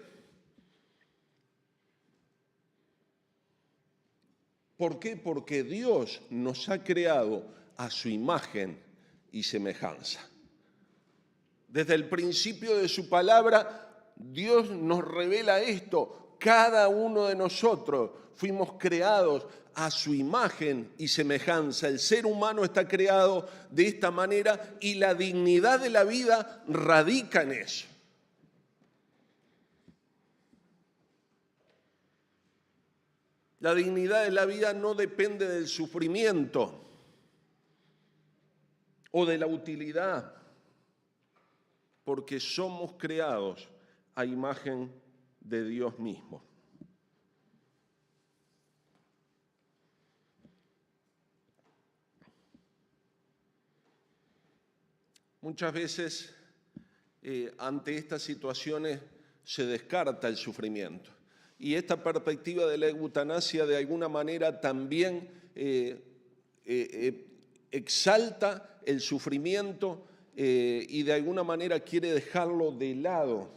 ¿Por qué? Porque Dios nos ha creado a su imagen y semejanza. Desde el principio de su palabra, Dios nos revela esto. Cada uno de nosotros fuimos creados a su imagen y semejanza. El ser humano está creado de esta manera y la dignidad de la vida radica en eso. La dignidad de la vida no depende del sufrimiento o de la utilidad, porque somos creados a imagen de Dios mismo. Muchas veces ante estas situaciones se descarta el sufrimiento. Y esta perspectiva de la eutanasia de alguna manera también exalta el sufrimiento y de alguna manera quiere dejarlo de lado.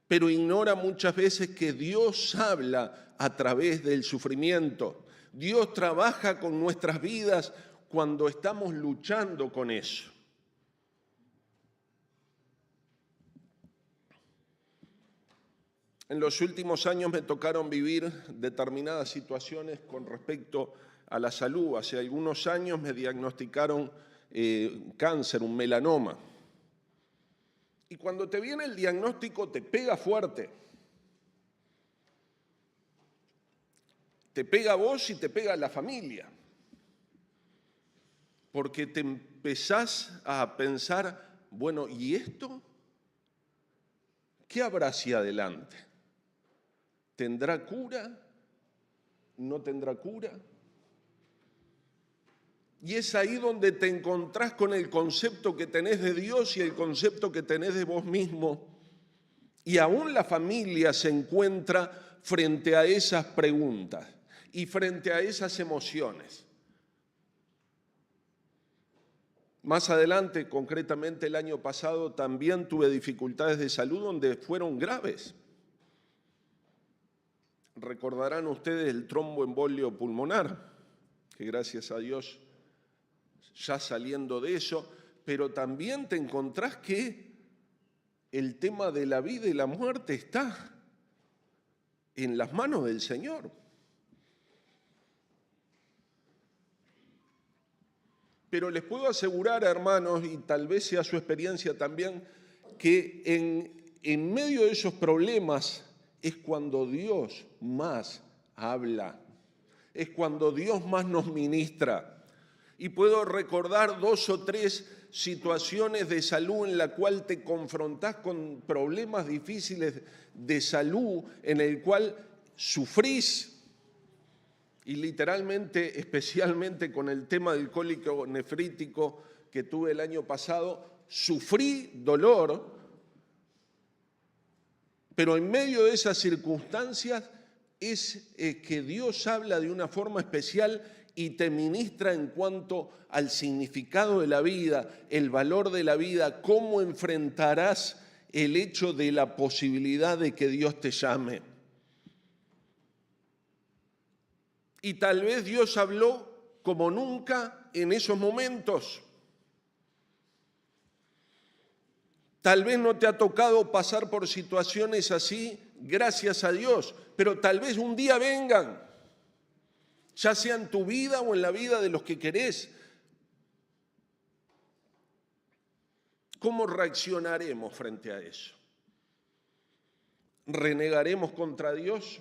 Pero ignora muchas veces que Dios habla a través del sufrimiento. Dios trabaja con nuestras vidas cuando estamos luchando con eso. En los últimos años me tocaron vivir determinadas situaciones con respecto a la salud. Hace algunos años me diagnosticaron cáncer, un melanoma. Y cuando te viene el diagnóstico te pega fuerte. Te pega a vos y te pega a la familia. Porque te empezás a pensar, bueno, ¿y esto? ¿Qué habrá hacia adelante? ¿Tendrá cura? ¿No tendrá cura? Y es ahí donde te encontrás con el concepto que tenés de Dios y el concepto que tenés de vos mismo. Y aún la familia se encuentra frente a esas preguntas y frente a esas emociones. Más adelante, concretamente el año pasado, también tuve dificultades de salud donde fueron graves. Recordarán ustedes el tromboembolio pulmonar, que gracias a Dios ya saliendo de eso, pero también te encontrás que el tema de la vida y la muerte está en las manos del Señor. Pero les puedo asegurar, hermanos, y tal vez sea su experiencia también, que en medio de esos problemas es cuando Dios más habla, es cuando Dios más nos ministra. Y puedo recordar 2 o 3 situaciones de salud en la cual te confrontás con problemas difíciles de salud, en el cual sufrís, y literalmente, especialmente con el tema del cólico nefrítico que tuve el año pasado, sufrí dolor, pero en medio de esas circunstancias es que Dios habla de una forma especial y te ministra en cuanto al significado de la vida, el valor de la vida, cómo enfrentarás el hecho de la posibilidad de que Dios te llame. Y tal vez Dios habló como nunca en esos momentos. Tal vez no te ha tocado pasar por situaciones así, gracias a Dios, pero tal vez un día vengan, ya sea en tu vida o en la vida de los que querés. ¿Cómo reaccionaremos frente a eso? ¿Renegaremos contra Dios?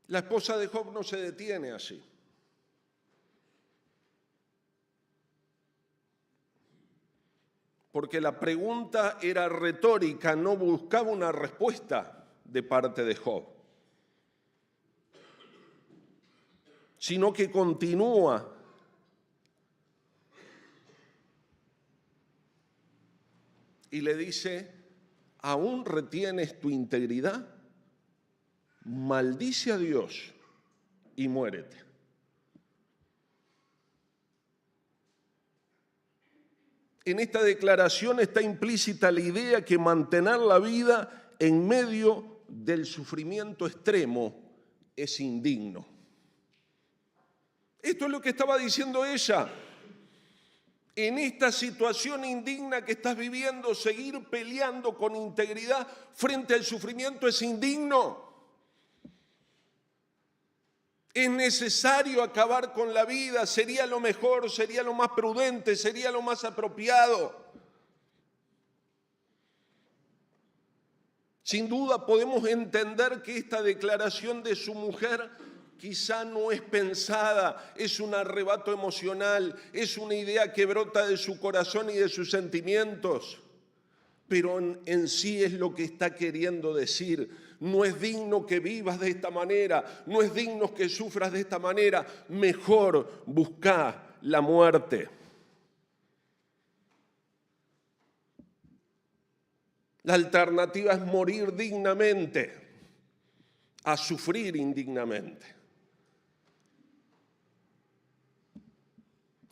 La esposa de Job no se detiene allí. Porque la pregunta era retórica, no buscaba una respuesta de parte de Job, sino que continúa. Y le dice, ¿aún retienes tu integridad? Maldice a Dios y muérete. En esta declaración está implícita la idea que mantener la vida en medio del sufrimiento extremo es indigno. Esto es lo que estaba diciendo ella. En esta situación indigna que estás viviendo, seguir peleando con integridad frente al sufrimiento es indigno. Es necesario acabar con la vida, sería lo mejor, sería lo más prudente, sería lo más apropiado. Sin duda podemos entender que esta declaración de su mujer quizá no es pensada, es un arrebato emocional, es una idea que brota de su corazón y de sus sentimientos, pero en sí es lo que está queriendo decir. No es digno que vivas de esta manera, no es digno que sufras de esta manera, mejor busca la muerte. La alternativa es morir dignamente a sufrir indignamente.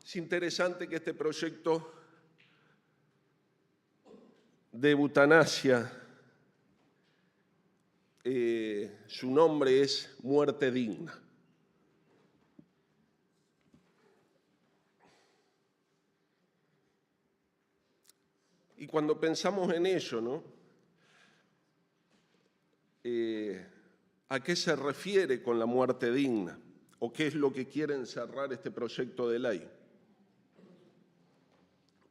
Es interesante que este proyecto de eutanasia, su nombre es Muerte Digna. Y cuando pensamos en ello, ¿no? ¿A qué se refiere con la muerte digna? ¿O qué es lo que quiere encerrar este proyecto de ley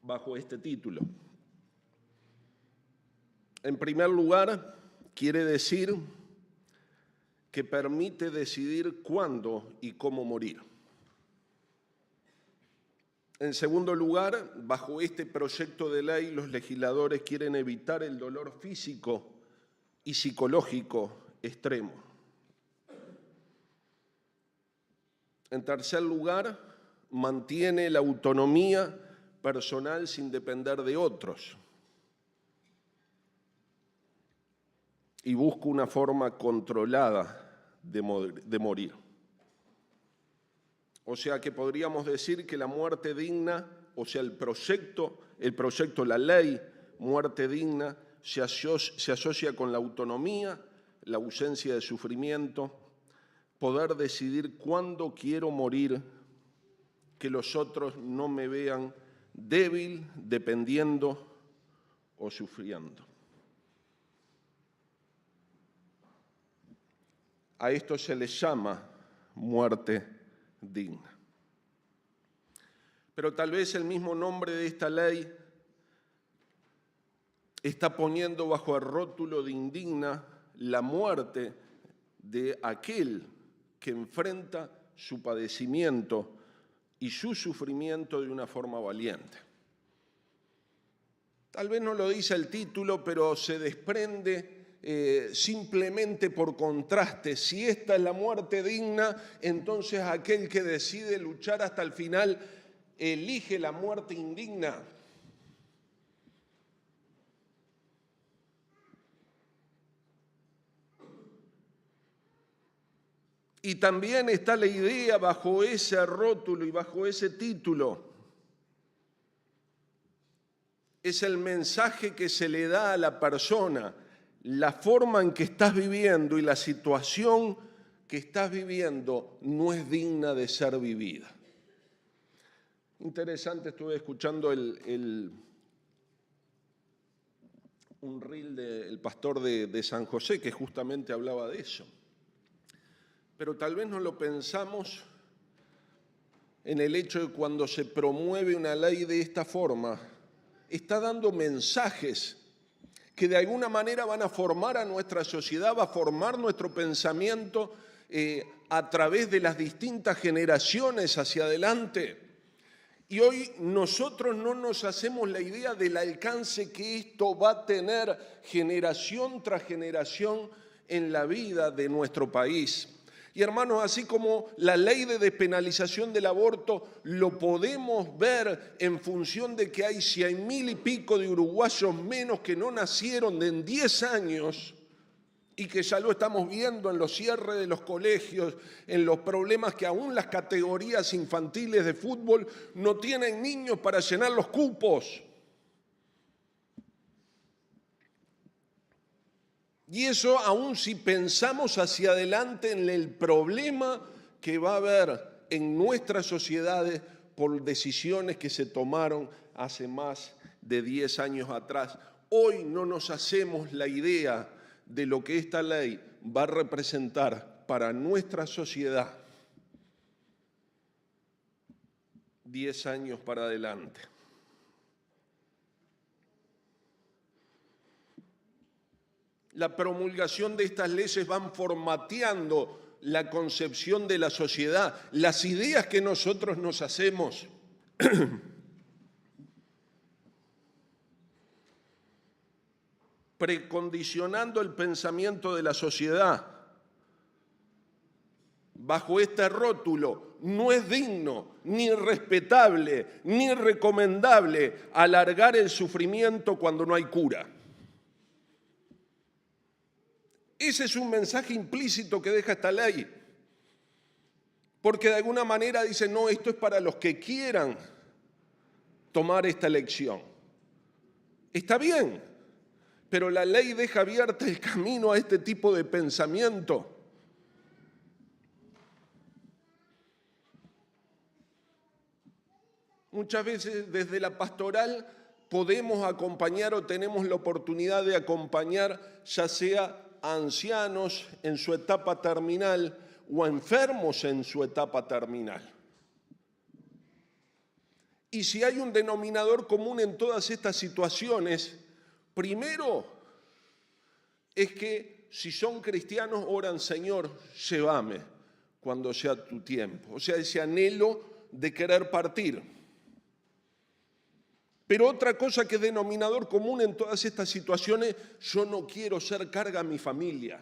bajo este título? En primer lugar, quiere decir que permite decidir cuándo y cómo morir. En segundo lugar, bajo este proyecto de ley, los legisladores quieren evitar el dolor físico y psicológico extremo. En tercer lugar, mantiene la autonomía personal sin depender de otros y busca una forma controlada de morir. O sea que podríamos decir que la muerte digna, o sea, el proyecto, la ley muerte digna, se asocia con la autonomía, la ausencia de sufrimiento, poder decidir cuándo quiero morir, que los otros no me vean débil, dependiendo o sufriendo. A esto se le llama muerte digna. Pero tal vez el mismo nombre de esta ley está poniendo bajo el rótulo de indigna la muerte de aquel que enfrenta su padecimiento y su sufrimiento de una forma valiente. Tal vez no lo dice el título, pero se desprende simplemente por contraste. Si esta es la muerte digna, entonces aquel que decide luchar hasta el final elige la muerte indigna. Y también está la idea bajo ese rótulo y bajo ese título. Es el mensaje que se le da a la persona, la forma en que estás viviendo y la situación que estás viviendo no es digna de ser vivida. Interesante, estuve escuchando un reel del pastor de San José que justamente hablaba de eso. Pero tal vez no lo pensamos en el hecho de cuando se promueve una ley de esta forma, está dando mensajes que de alguna manera van a formar a nuestra sociedad, va a formar nuestro pensamiento a través de las distintas generaciones hacia adelante. Y hoy nosotros no nos hacemos la idea del alcance que esto va a tener generación tras generación en la vida de nuestro país. Y hermanos, así como la ley de despenalización del aborto lo podemos ver en función de que hay 100.000 y pico de uruguayos menos que no nacieron en 10 años y que ya lo estamos viendo en los cierres de los colegios, en los problemas que aún las categorías infantiles de fútbol no tienen niños para llenar los cupos. Y eso aún si pensamos hacia adelante en el problema que va a haber en nuestras sociedades por decisiones que se tomaron hace más de 10 años atrás. Hoy no nos hacemos la idea de lo que esta ley va a representar para nuestra sociedad 10 años para adelante. La promulgación de estas leyes van formateando la concepción de la sociedad, las ideas que nosotros nos hacemos. Precondicionando el pensamiento de la sociedad. Bajo este rótulo, no es digno, ni respetable, ni recomendable alargar el sufrimiento cuando no hay cura. Ese es un mensaje implícito que deja esta ley, porque de alguna manera dice, no, esto es para los que quieran tomar esta elección. Está bien, pero la ley deja abierta el camino a este tipo de pensamiento. Muchas veces desde la pastoral podemos acompañar o tenemos la oportunidad de acompañar ya sea a ancianos en su etapa terminal o a enfermos en su etapa terminal. Y si hay un denominador común en todas estas situaciones, primero es que si son cristianos oran, Señor, llévame cuando sea tu tiempo. O sea, ese anhelo de querer partir. Pero otra cosa que es denominador común en todas estas situaciones, yo no quiero ser carga a mi familia.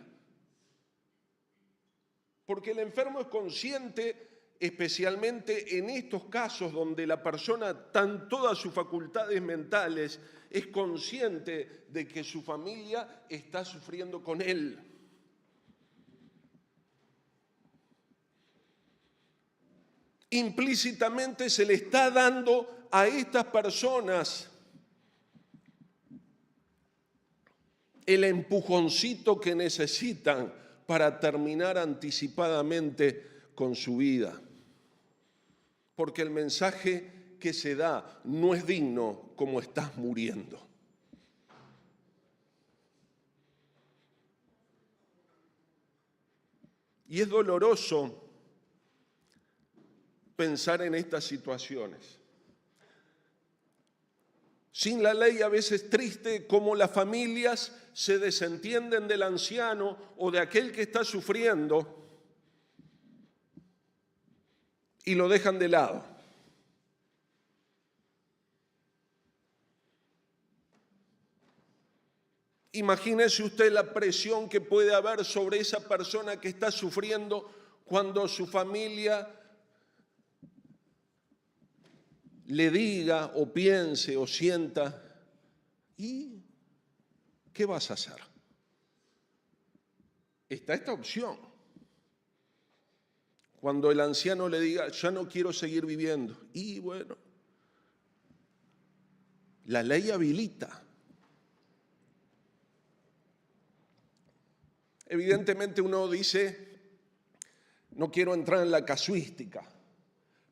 Porque el enfermo es consciente, especialmente en estos casos donde la persona está en todas sus facultades mentales, es consciente de que su familia está sufriendo con él. Implícitamente se le está dando a estas personas el empujoncito que necesitan para terminar anticipadamente con su vida. Porque el mensaje que se da no es digno como estás muriendo. Y es doloroso pensar en estas situaciones. Sin la ley a veces triste cómo las familias se desentienden del anciano o de aquel que está sufriendo y lo dejan de lado. Imagínese usted la presión que puede haber sobre esa persona que está sufriendo cuando su familia le diga o piense o sienta, ¿y qué vas a hacer? Está esta opción. Cuando el anciano le diga, ya no quiero seguir viviendo, y bueno, la ley habilita. Evidentemente uno dice, no quiero entrar en la casuística,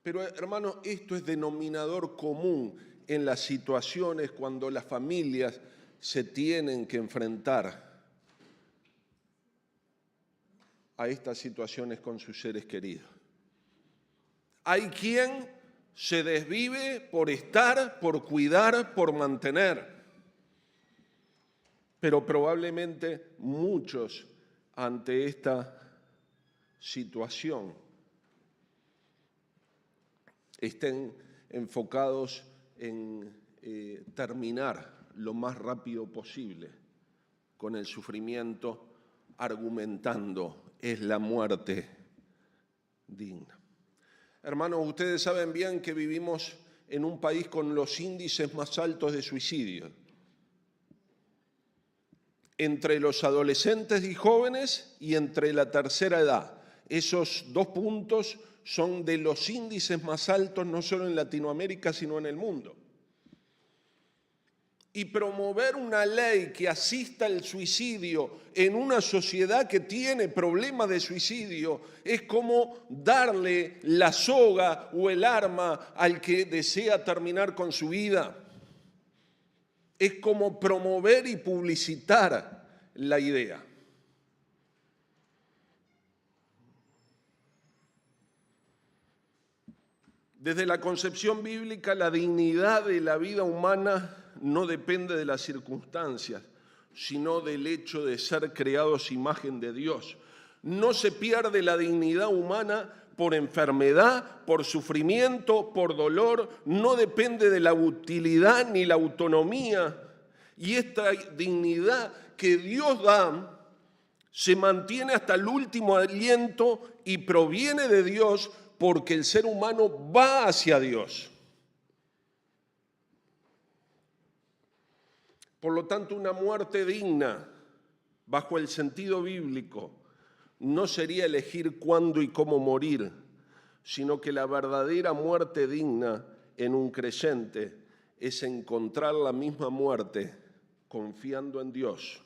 pero hermanos, esto es denominador común en las situaciones cuando las familias se tienen que enfrentar a estas situaciones con sus seres queridos. Hay quien se desvive por estar, por cuidar, por mantener, pero probablemente muchos ante esta situación estén enfocados en terminar lo más rápido posible con el sufrimiento, argumentando es la muerte digna. Hermanos, ustedes saben bien que vivimos en un país con los índices más altos de suicidio. Entre los adolescentes y jóvenes y entre la tercera edad. Esos dos puntos son de los índices más altos no solo en Latinoamérica, sino en el mundo. Y promover una ley que asista al suicidio en una sociedad que tiene problemas de suicidio es como darle la soga o el arma al que desea terminar con su vida. Es como promover y publicitar la idea. Desde la concepción bíblica, la dignidad de la vida humana no depende de las circunstancias, sino del hecho de ser creados imagen de Dios. No se pierde la dignidad humana por enfermedad, por sufrimiento, por dolor, no depende de la utilidad ni la autonomía. Y esta dignidad que Dios da se mantiene hasta el último aliento y proviene de Dios porque el ser humano va hacia Dios. Por lo tanto, una muerte digna, bajo el sentido bíblico, no sería elegir cuándo y cómo morir, sino que la verdadera muerte digna en un creyente es encontrar la misma muerte confiando en Dios,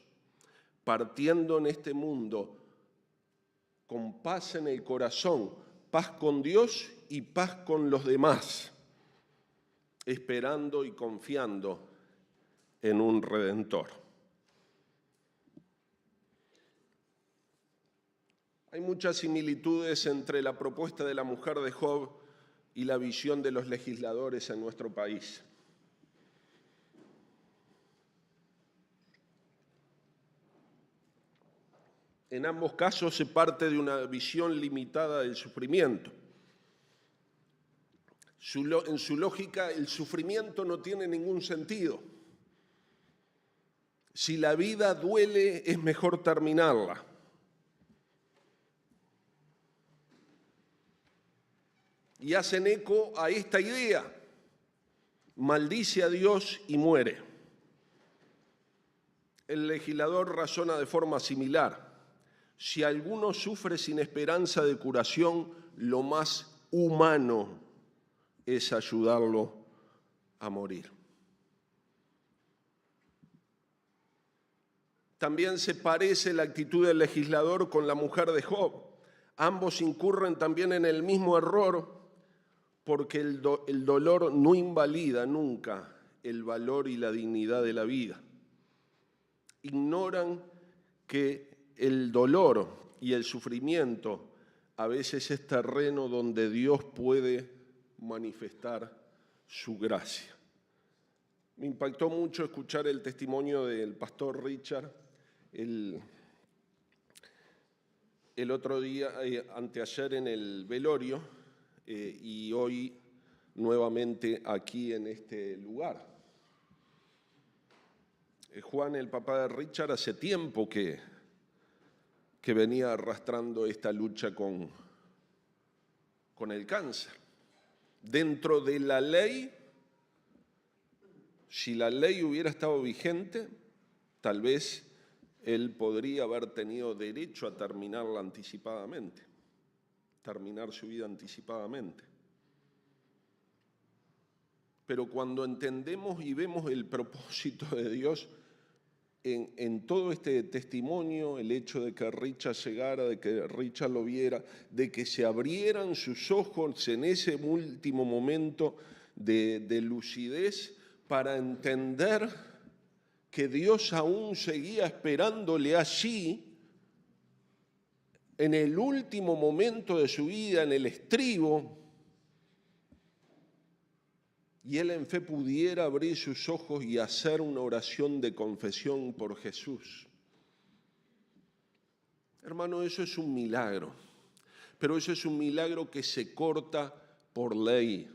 partiendo en este mundo con paz en el corazón, paz con Dios y paz con los demás, esperando y confiando en un Redentor. Hay muchas similitudes entre la propuesta de la mujer de Job y la visión de los legisladores en nuestro país. En ambos casos se parte de una visión limitada del sufrimiento. En su lógica, el sufrimiento no tiene ningún sentido. Si la vida duele, es mejor terminarla. Y hacen eco a esta idea. Maldice a Dios y muere. El legislador razona de forma similar. Si alguno sufre sin esperanza de curación, lo más humano es ayudarlo a morir. También se parece la actitud del legislador con la mujer de Job. Ambos incurren también en el mismo error porque el dolor no invalida nunca el valor y la dignidad de la vida. Ignoran que el dolor y el sufrimiento a veces es terreno donde Dios puede manifestar su gracia. Me impactó mucho escuchar el testimonio del pastor Richard el otro día, anteayer en el velorio, y hoy nuevamente aquí en este lugar. Juan, el papá de Richard, hace tiempo que venía arrastrando esta lucha con el cáncer. Dentro de la ley, si la ley hubiera estado vigente, tal vez él podría haber tenido derecho a terminarla anticipadamente, terminar su vida anticipadamente. Pero cuando entendemos y vemos el propósito de Dios en todo este testimonio, el hecho de que Richard llegara, de que Richard lo viera, de que se abrieran sus ojos en ese último momento de lucidez para entender que Dios aún seguía esperándole allí, en el último momento de su vida, en el estribo, y él en fe pudiera abrir sus ojos y hacer una oración de confesión por Jesús. Hermano, eso es un milagro, pero eso es un milagro que se corta por ley.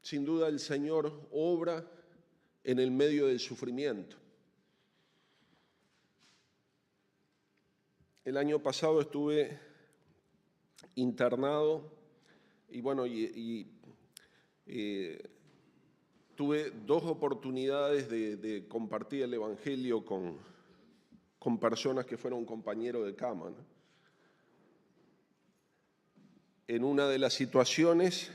Sin duda el Señor obra en el medio del sufrimiento. El año pasado estuve internado y tuve 2 oportunidades de compartir el Evangelio con personas que fueron compañeros de cama, ¿no? En una de las situaciones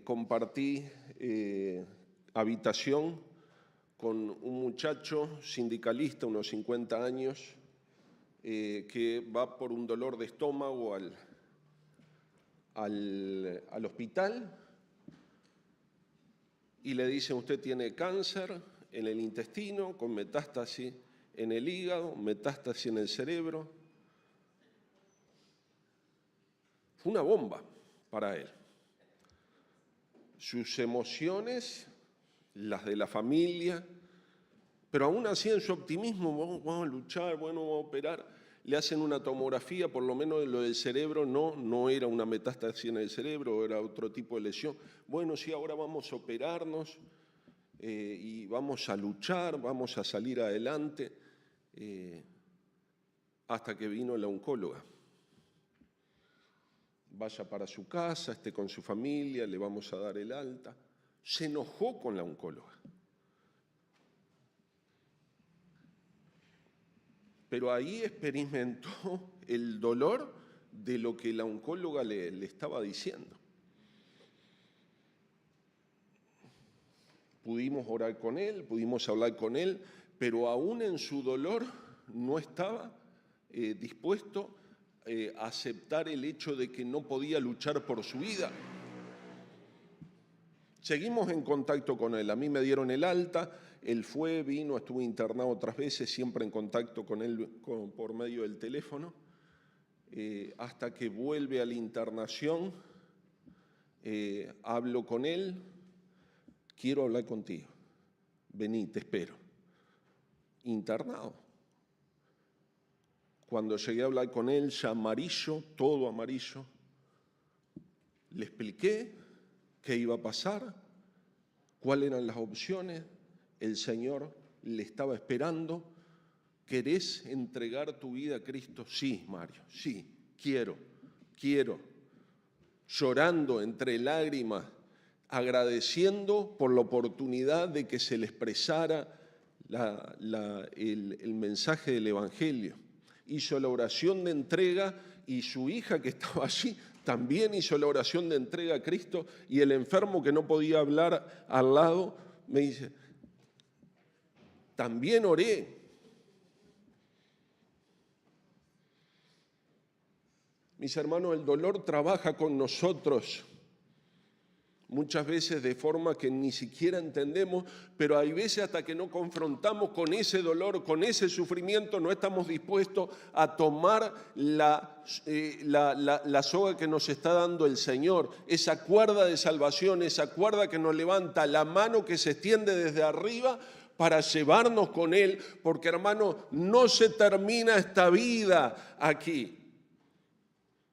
compartí habitación con un muchacho sindicalista, unos 50 años, que va por un dolor de estómago al hospital y le dicen: usted tiene cáncer en el intestino, con metástasis en el hígado, metástasis en el cerebro. Fue una bomba para él. Sus emociones, las de la familia, pero aún así en su optimismo, vamos a luchar, bueno, vamos a operar. Le hacen una tomografía, por lo menos lo del cerebro no era una metástasis en el cerebro, era otro tipo de lesión. Bueno, sí, ahora vamos a operarnos y vamos a luchar, vamos a salir adelante, hasta que vino la oncóloga. Vaya para su casa, esté con su familia, le vamos a dar el alta. Se enojó con la oncóloga. Pero ahí experimentó el dolor de lo que la oncóloga le estaba diciendo. Pudimos orar con él, pudimos hablar con él, pero aún en su dolor no estaba dispuesto a aceptar el hecho de que no podía luchar por su vida. Seguimos en contacto con él. A mí me dieron el alta, él fue, vino, estuve internado otras veces, siempre en contacto con él por medio del teléfono, hasta que vuelve a la internación, hablo con él: quiero hablar contigo, vení, te espero. Internado. Cuando llegué a hablar con él, ya amarillo, todo amarillo, le expliqué qué iba a pasar, cuáles eran las opciones. El Señor le estaba esperando. ¿Querés entregar tu vida a Cristo? Sí, Mario, sí, quiero. Llorando entre lágrimas, agradeciendo por la oportunidad de que se le expresara el mensaje del Evangelio. Hizo la oración de entrega y su hija, que estaba allí, también hizo la oración de entrega a Cristo, y el enfermo, que no podía hablar al lado, me dice: también oré. Mis hermanos, el dolor trabaja con nosotros. muchas veces de forma que ni siquiera entendemos, pero hay veces hasta que no confrontamos con ese dolor, con ese sufrimiento, no estamos dispuestos a tomar la soga que nos está dando el Señor, esa cuerda de salvación, esa cuerda que nos levanta, la mano que se extiende desde arriba para llevarnos con Él, porque hermano, no se termina esta vida aquí.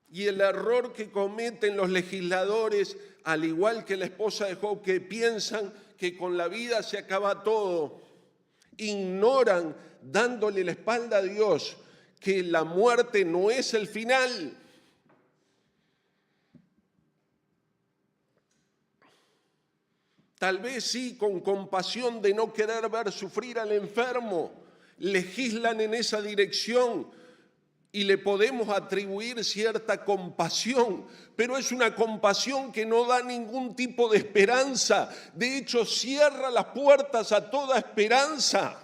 Y el error que cometen los legisladores, al igual que la esposa de Job, que piensan que con la vida se acaba todo, ignoran, dándole la espalda a Dios, que la muerte no es el final. Tal vez sí, con compasión de no querer ver sufrir al enfermo, legislan en esa dirección, y le podemos atribuir cierta compasión, pero es una compasión que no da ningún tipo de esperanza. De hecho, cierra las puertas a toda esperanza.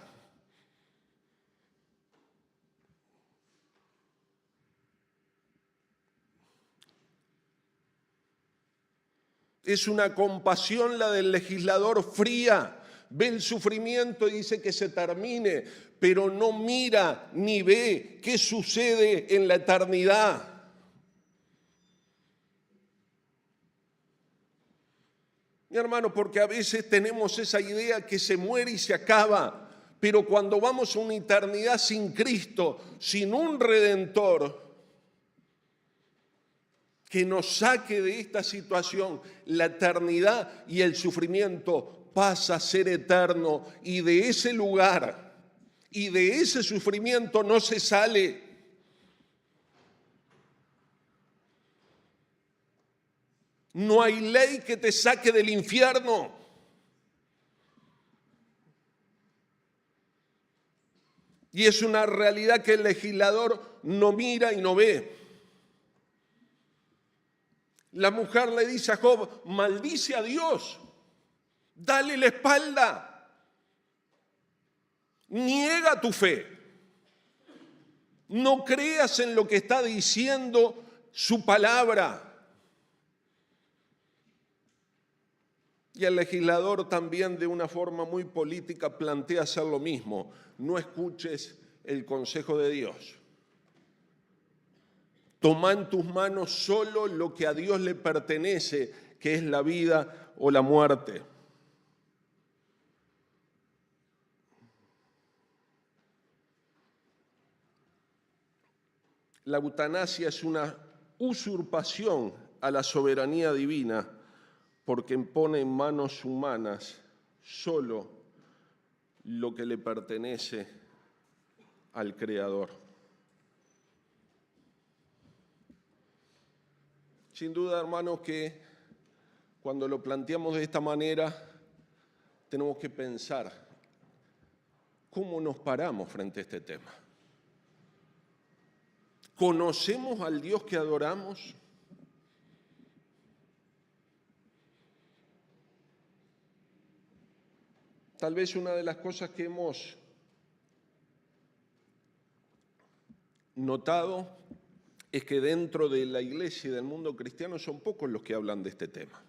Es una compasión la del legislador fría. Ve el sufrimiento y dice que se termine, pero no mira ni ve qué sucede en la eternidad. Mi hermano, porque a veces tenemos esa idea que se muere y se acaba, pero cuando vamos a una eternidad sin Cristo, sin un Redentor que nos saque de esta situación, la eternidad y el sufrimiento pasa a ser eterno, y de ese lugar y de ese sufrimiento no se sale. No hay ley que te saque del infierno. Y es una realidad que el legislador no mira y no ve. La mujer le dice a Job: maldice a Dios. Dale la espalda, niega tu fe, no creas en lo que está diciendo su palabra. Y el legislador también, de una forma muy política, plantea hacer lo mismo: no escuches el consejo de Dios. Toma en tus manos solo lo que a Dios le pertenece, que es la vida o la muerte. La eutanasia es una usurpación a la soberanía divina, porque pone en manos humanas solo lo que le pertenece al Creador. Sin duda, hermanos, que cuando lo planteamos de esta manera, tenemos que pensar cómo nos paramos frente a este tema. ¿Conocemos al Dios que adoramos? Tal vez una de las cosas que hemos notado es que dentro de la iglesia y del mundo cristiano son pocos los que hablan de este tema.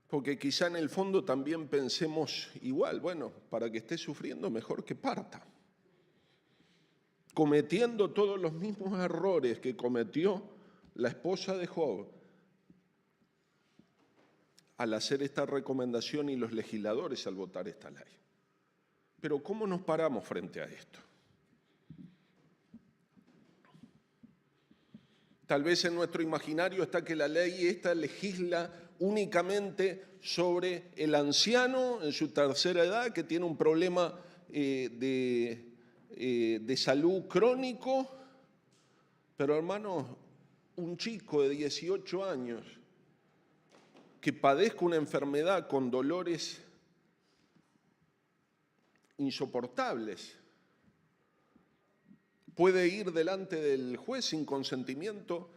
Porque quizá en el fondo también pensemos igual: bueno, para que esté sufriendo mejor que parta. Cometiendo todos los mismos errores que cometió la esposa de Job al hacer esta recomendación y los legisladores al votar esta ley. Pero ¿cómo nos paramos frente a esto? Tal vez en nuestro imaginario está que la ley esta legisla únicamente sobre el anciano en su tercera edad, que tiene un problema de salud crónico, pero hermanos, un chico de 18 años que padezca una enfermedad con dolores insoportables puede ir delante del juez sin consentimiento,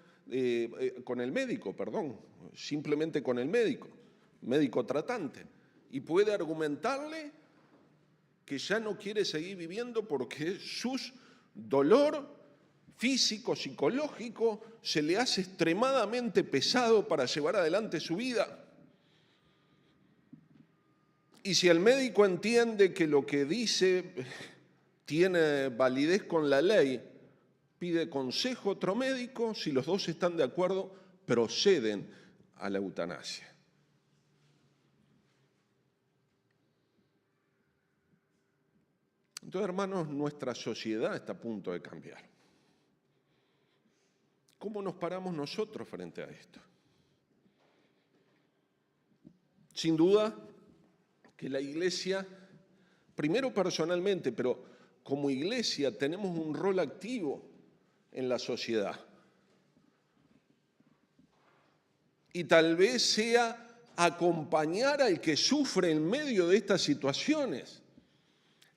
con el médico, simplemente con el médico tratante, y puede argumentarle que ya no quiere seguir viviendo porque su dolor físico, psicológico, se le hace extremadamente pesado para llevar adelante su vida. Y si el médico entiende que lo que dice tiene validez con la ley, pide consejo a otro médico, si los dos están de acuerdo, proceden a la eutanasia. Entonces, hermanos, nuestra sociedad está a punto de cambiar. ¿Cómo nos paramos nosotros frente a esto? Sin duda que la Iglesia, primero personalmente, pero como Iglesia tenemos un rol activo en la sociedad. Y tal vez sea acompañar al que sufre en medio de estas situaciones.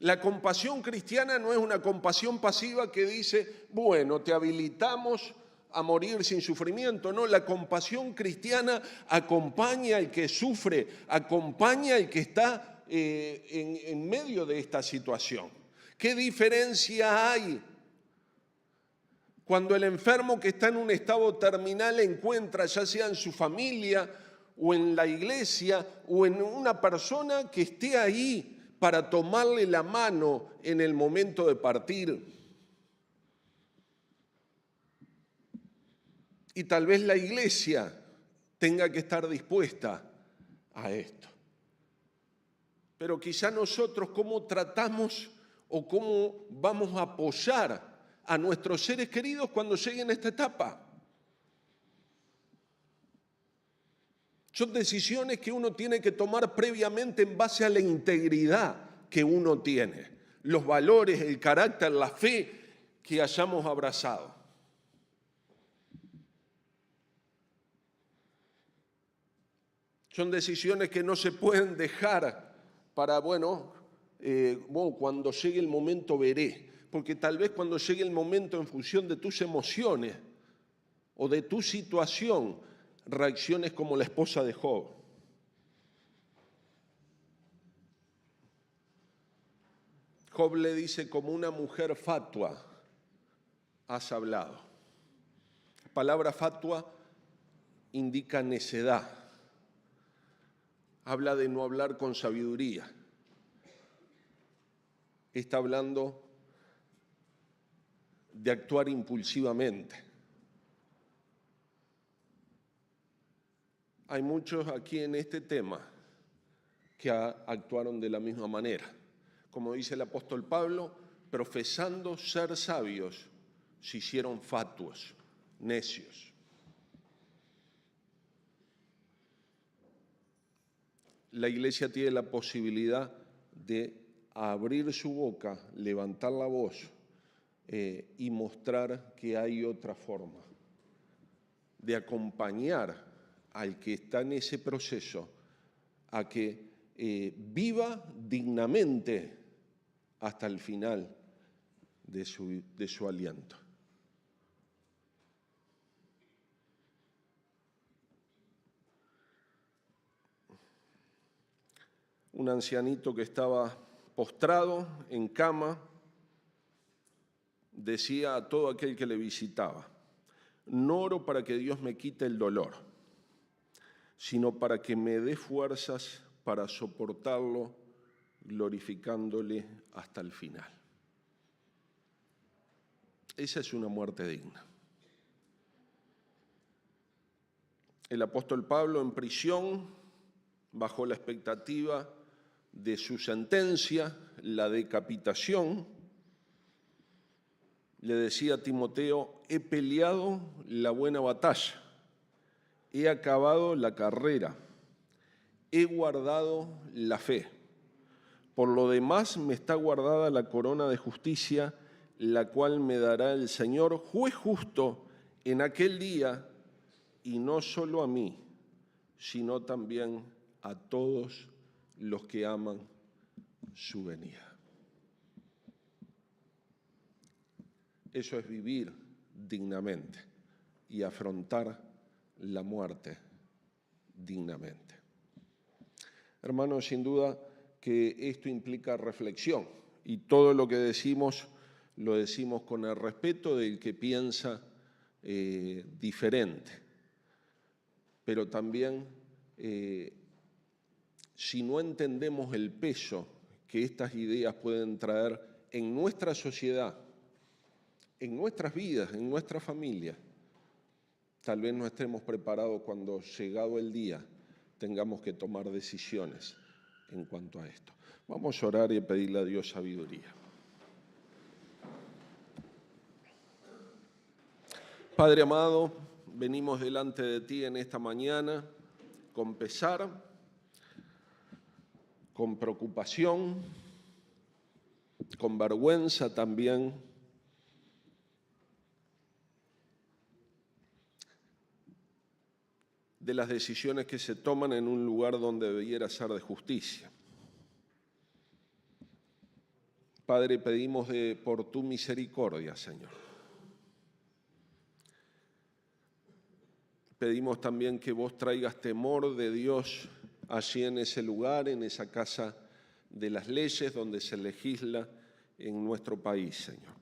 La compasión cristiana no es una compasión pasiva que dice, bueno, te habilitamos a morir sin sufrimiento. No, la compasión cristiana acompaña al que sufre, acompaña al que está en medio de esta situación. ¿Qué diferencia hay cuando el enfermo que está en un estado terminal encuentra, ya sea en su familia o en la iglesia o en una persona que esté ahí para tomarle la mano en el momento de partir? Y tal vez la iglesia tenga que estar dispuesta a esto. Pero quizá nosotros, ¿cómo tratamos o cómo vamos a apoyar a nuestros seres queridos cuando lleguen a esta etapa? Son decisiones que uno tiene que tomar previamente en base a la integridad que uno tiene, los valores, el carácter, la fe que hayamos abrazado. Son decisiones que no se pueden dejar para, cuando llegue el momento veré. Porque tal vez cuando llegue el momento, en función de tus emociones o de tu situación, reacciones como la esposa de Job. Job le dice, como una mujer fatua has hablado. La palabra fatua indica necedad. Habla de no hablar con sabiduría. Está hablando de actuar impulsivamente. Hay muchos aquí en este tema que actuaron de la misma manera. Como dice el apóstol Pablo, profesando ser sabios, se hicieron fatuos, necios. La iglesia tiene la posibilidad de abrir su boca, levantar la voz y mostrar que hay otra forma de acompañar al que está en ese proceso a que viva dignamente hasta el final de su aliento. Un ancianito que estaba postrado en cama decía a todo aquel que le visitaba: no oro para que Dios me quite el dolor, sino para que me dé fuerzas para soportarlo, glorificándole hasta el final. Esa es una muerte digna. El apóstol Pablo, en prisión, bajo la expectativa de su sentencia, la decapitación, le decía a Timoteo: he peleado la buena batalla, he acabado la carrera, he guardado la fe. Por lo demás me está guardada la corona de justicia, la cual me dará el Señor, juez justo, en aquel día, y no solo a mí, sino también a todos los que aman su venida. Eso es vivir dignamente y afrontar la muerte dignamente. Hermanos, sin duda que esto implica reflexión y todo lo que decimos lo decimos con el respeto del que piensa diferente, pero también si no entendemos el peso que estas ideas pueden traer en nuestra sociedad, en nuestras vidas, en nuestra familia, tal vez no estemos preparados cuando, llegado el día, tengamos que tomar decisiones en cuanto a esto. Vamos a orar y a pedirle a Dios sabiduría. Padre amado, venimos delante de ti en esta mañana con pesar, con preocupación, con vergüenza también, de las decisiones que se toman en un lugar donde debiera ser de justicia. Padre, pedimos por tu misericordia, Señor. Pedimos también que vos traigas temor de Dios allí en ese lugar, en esa casa de las leyes donde se legisla en nuestro país, Señor.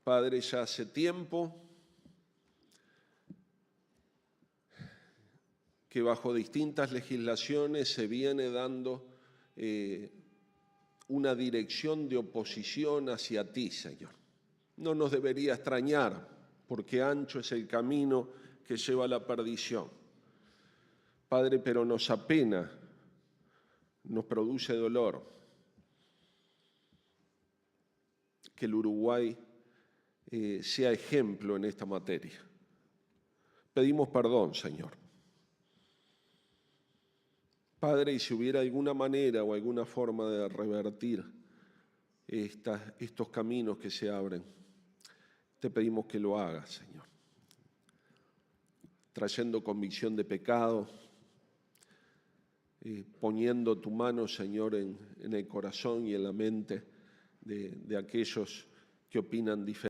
Padre, ya hace tiempo que bajo distintas legislaciones se viene dando una dirección de oposición hacia ti, Señor. No nos debería extrañar, porque ancho es el camino que lleva a la perdición. Padre, pero nos apena, nos produce dolor que el Uruguay sea ejemplo en esta materia. Pedimos perdón, Señor. Padre, y si hubiera alguna manera o alguna forma de revertir estos caminos que se abren, te pedimos que lo hagas, Señor. Trayendo convicción de pecado, poniendo tu mano, Señor, en el corazón y en la mente de aquellos que opinan diferente.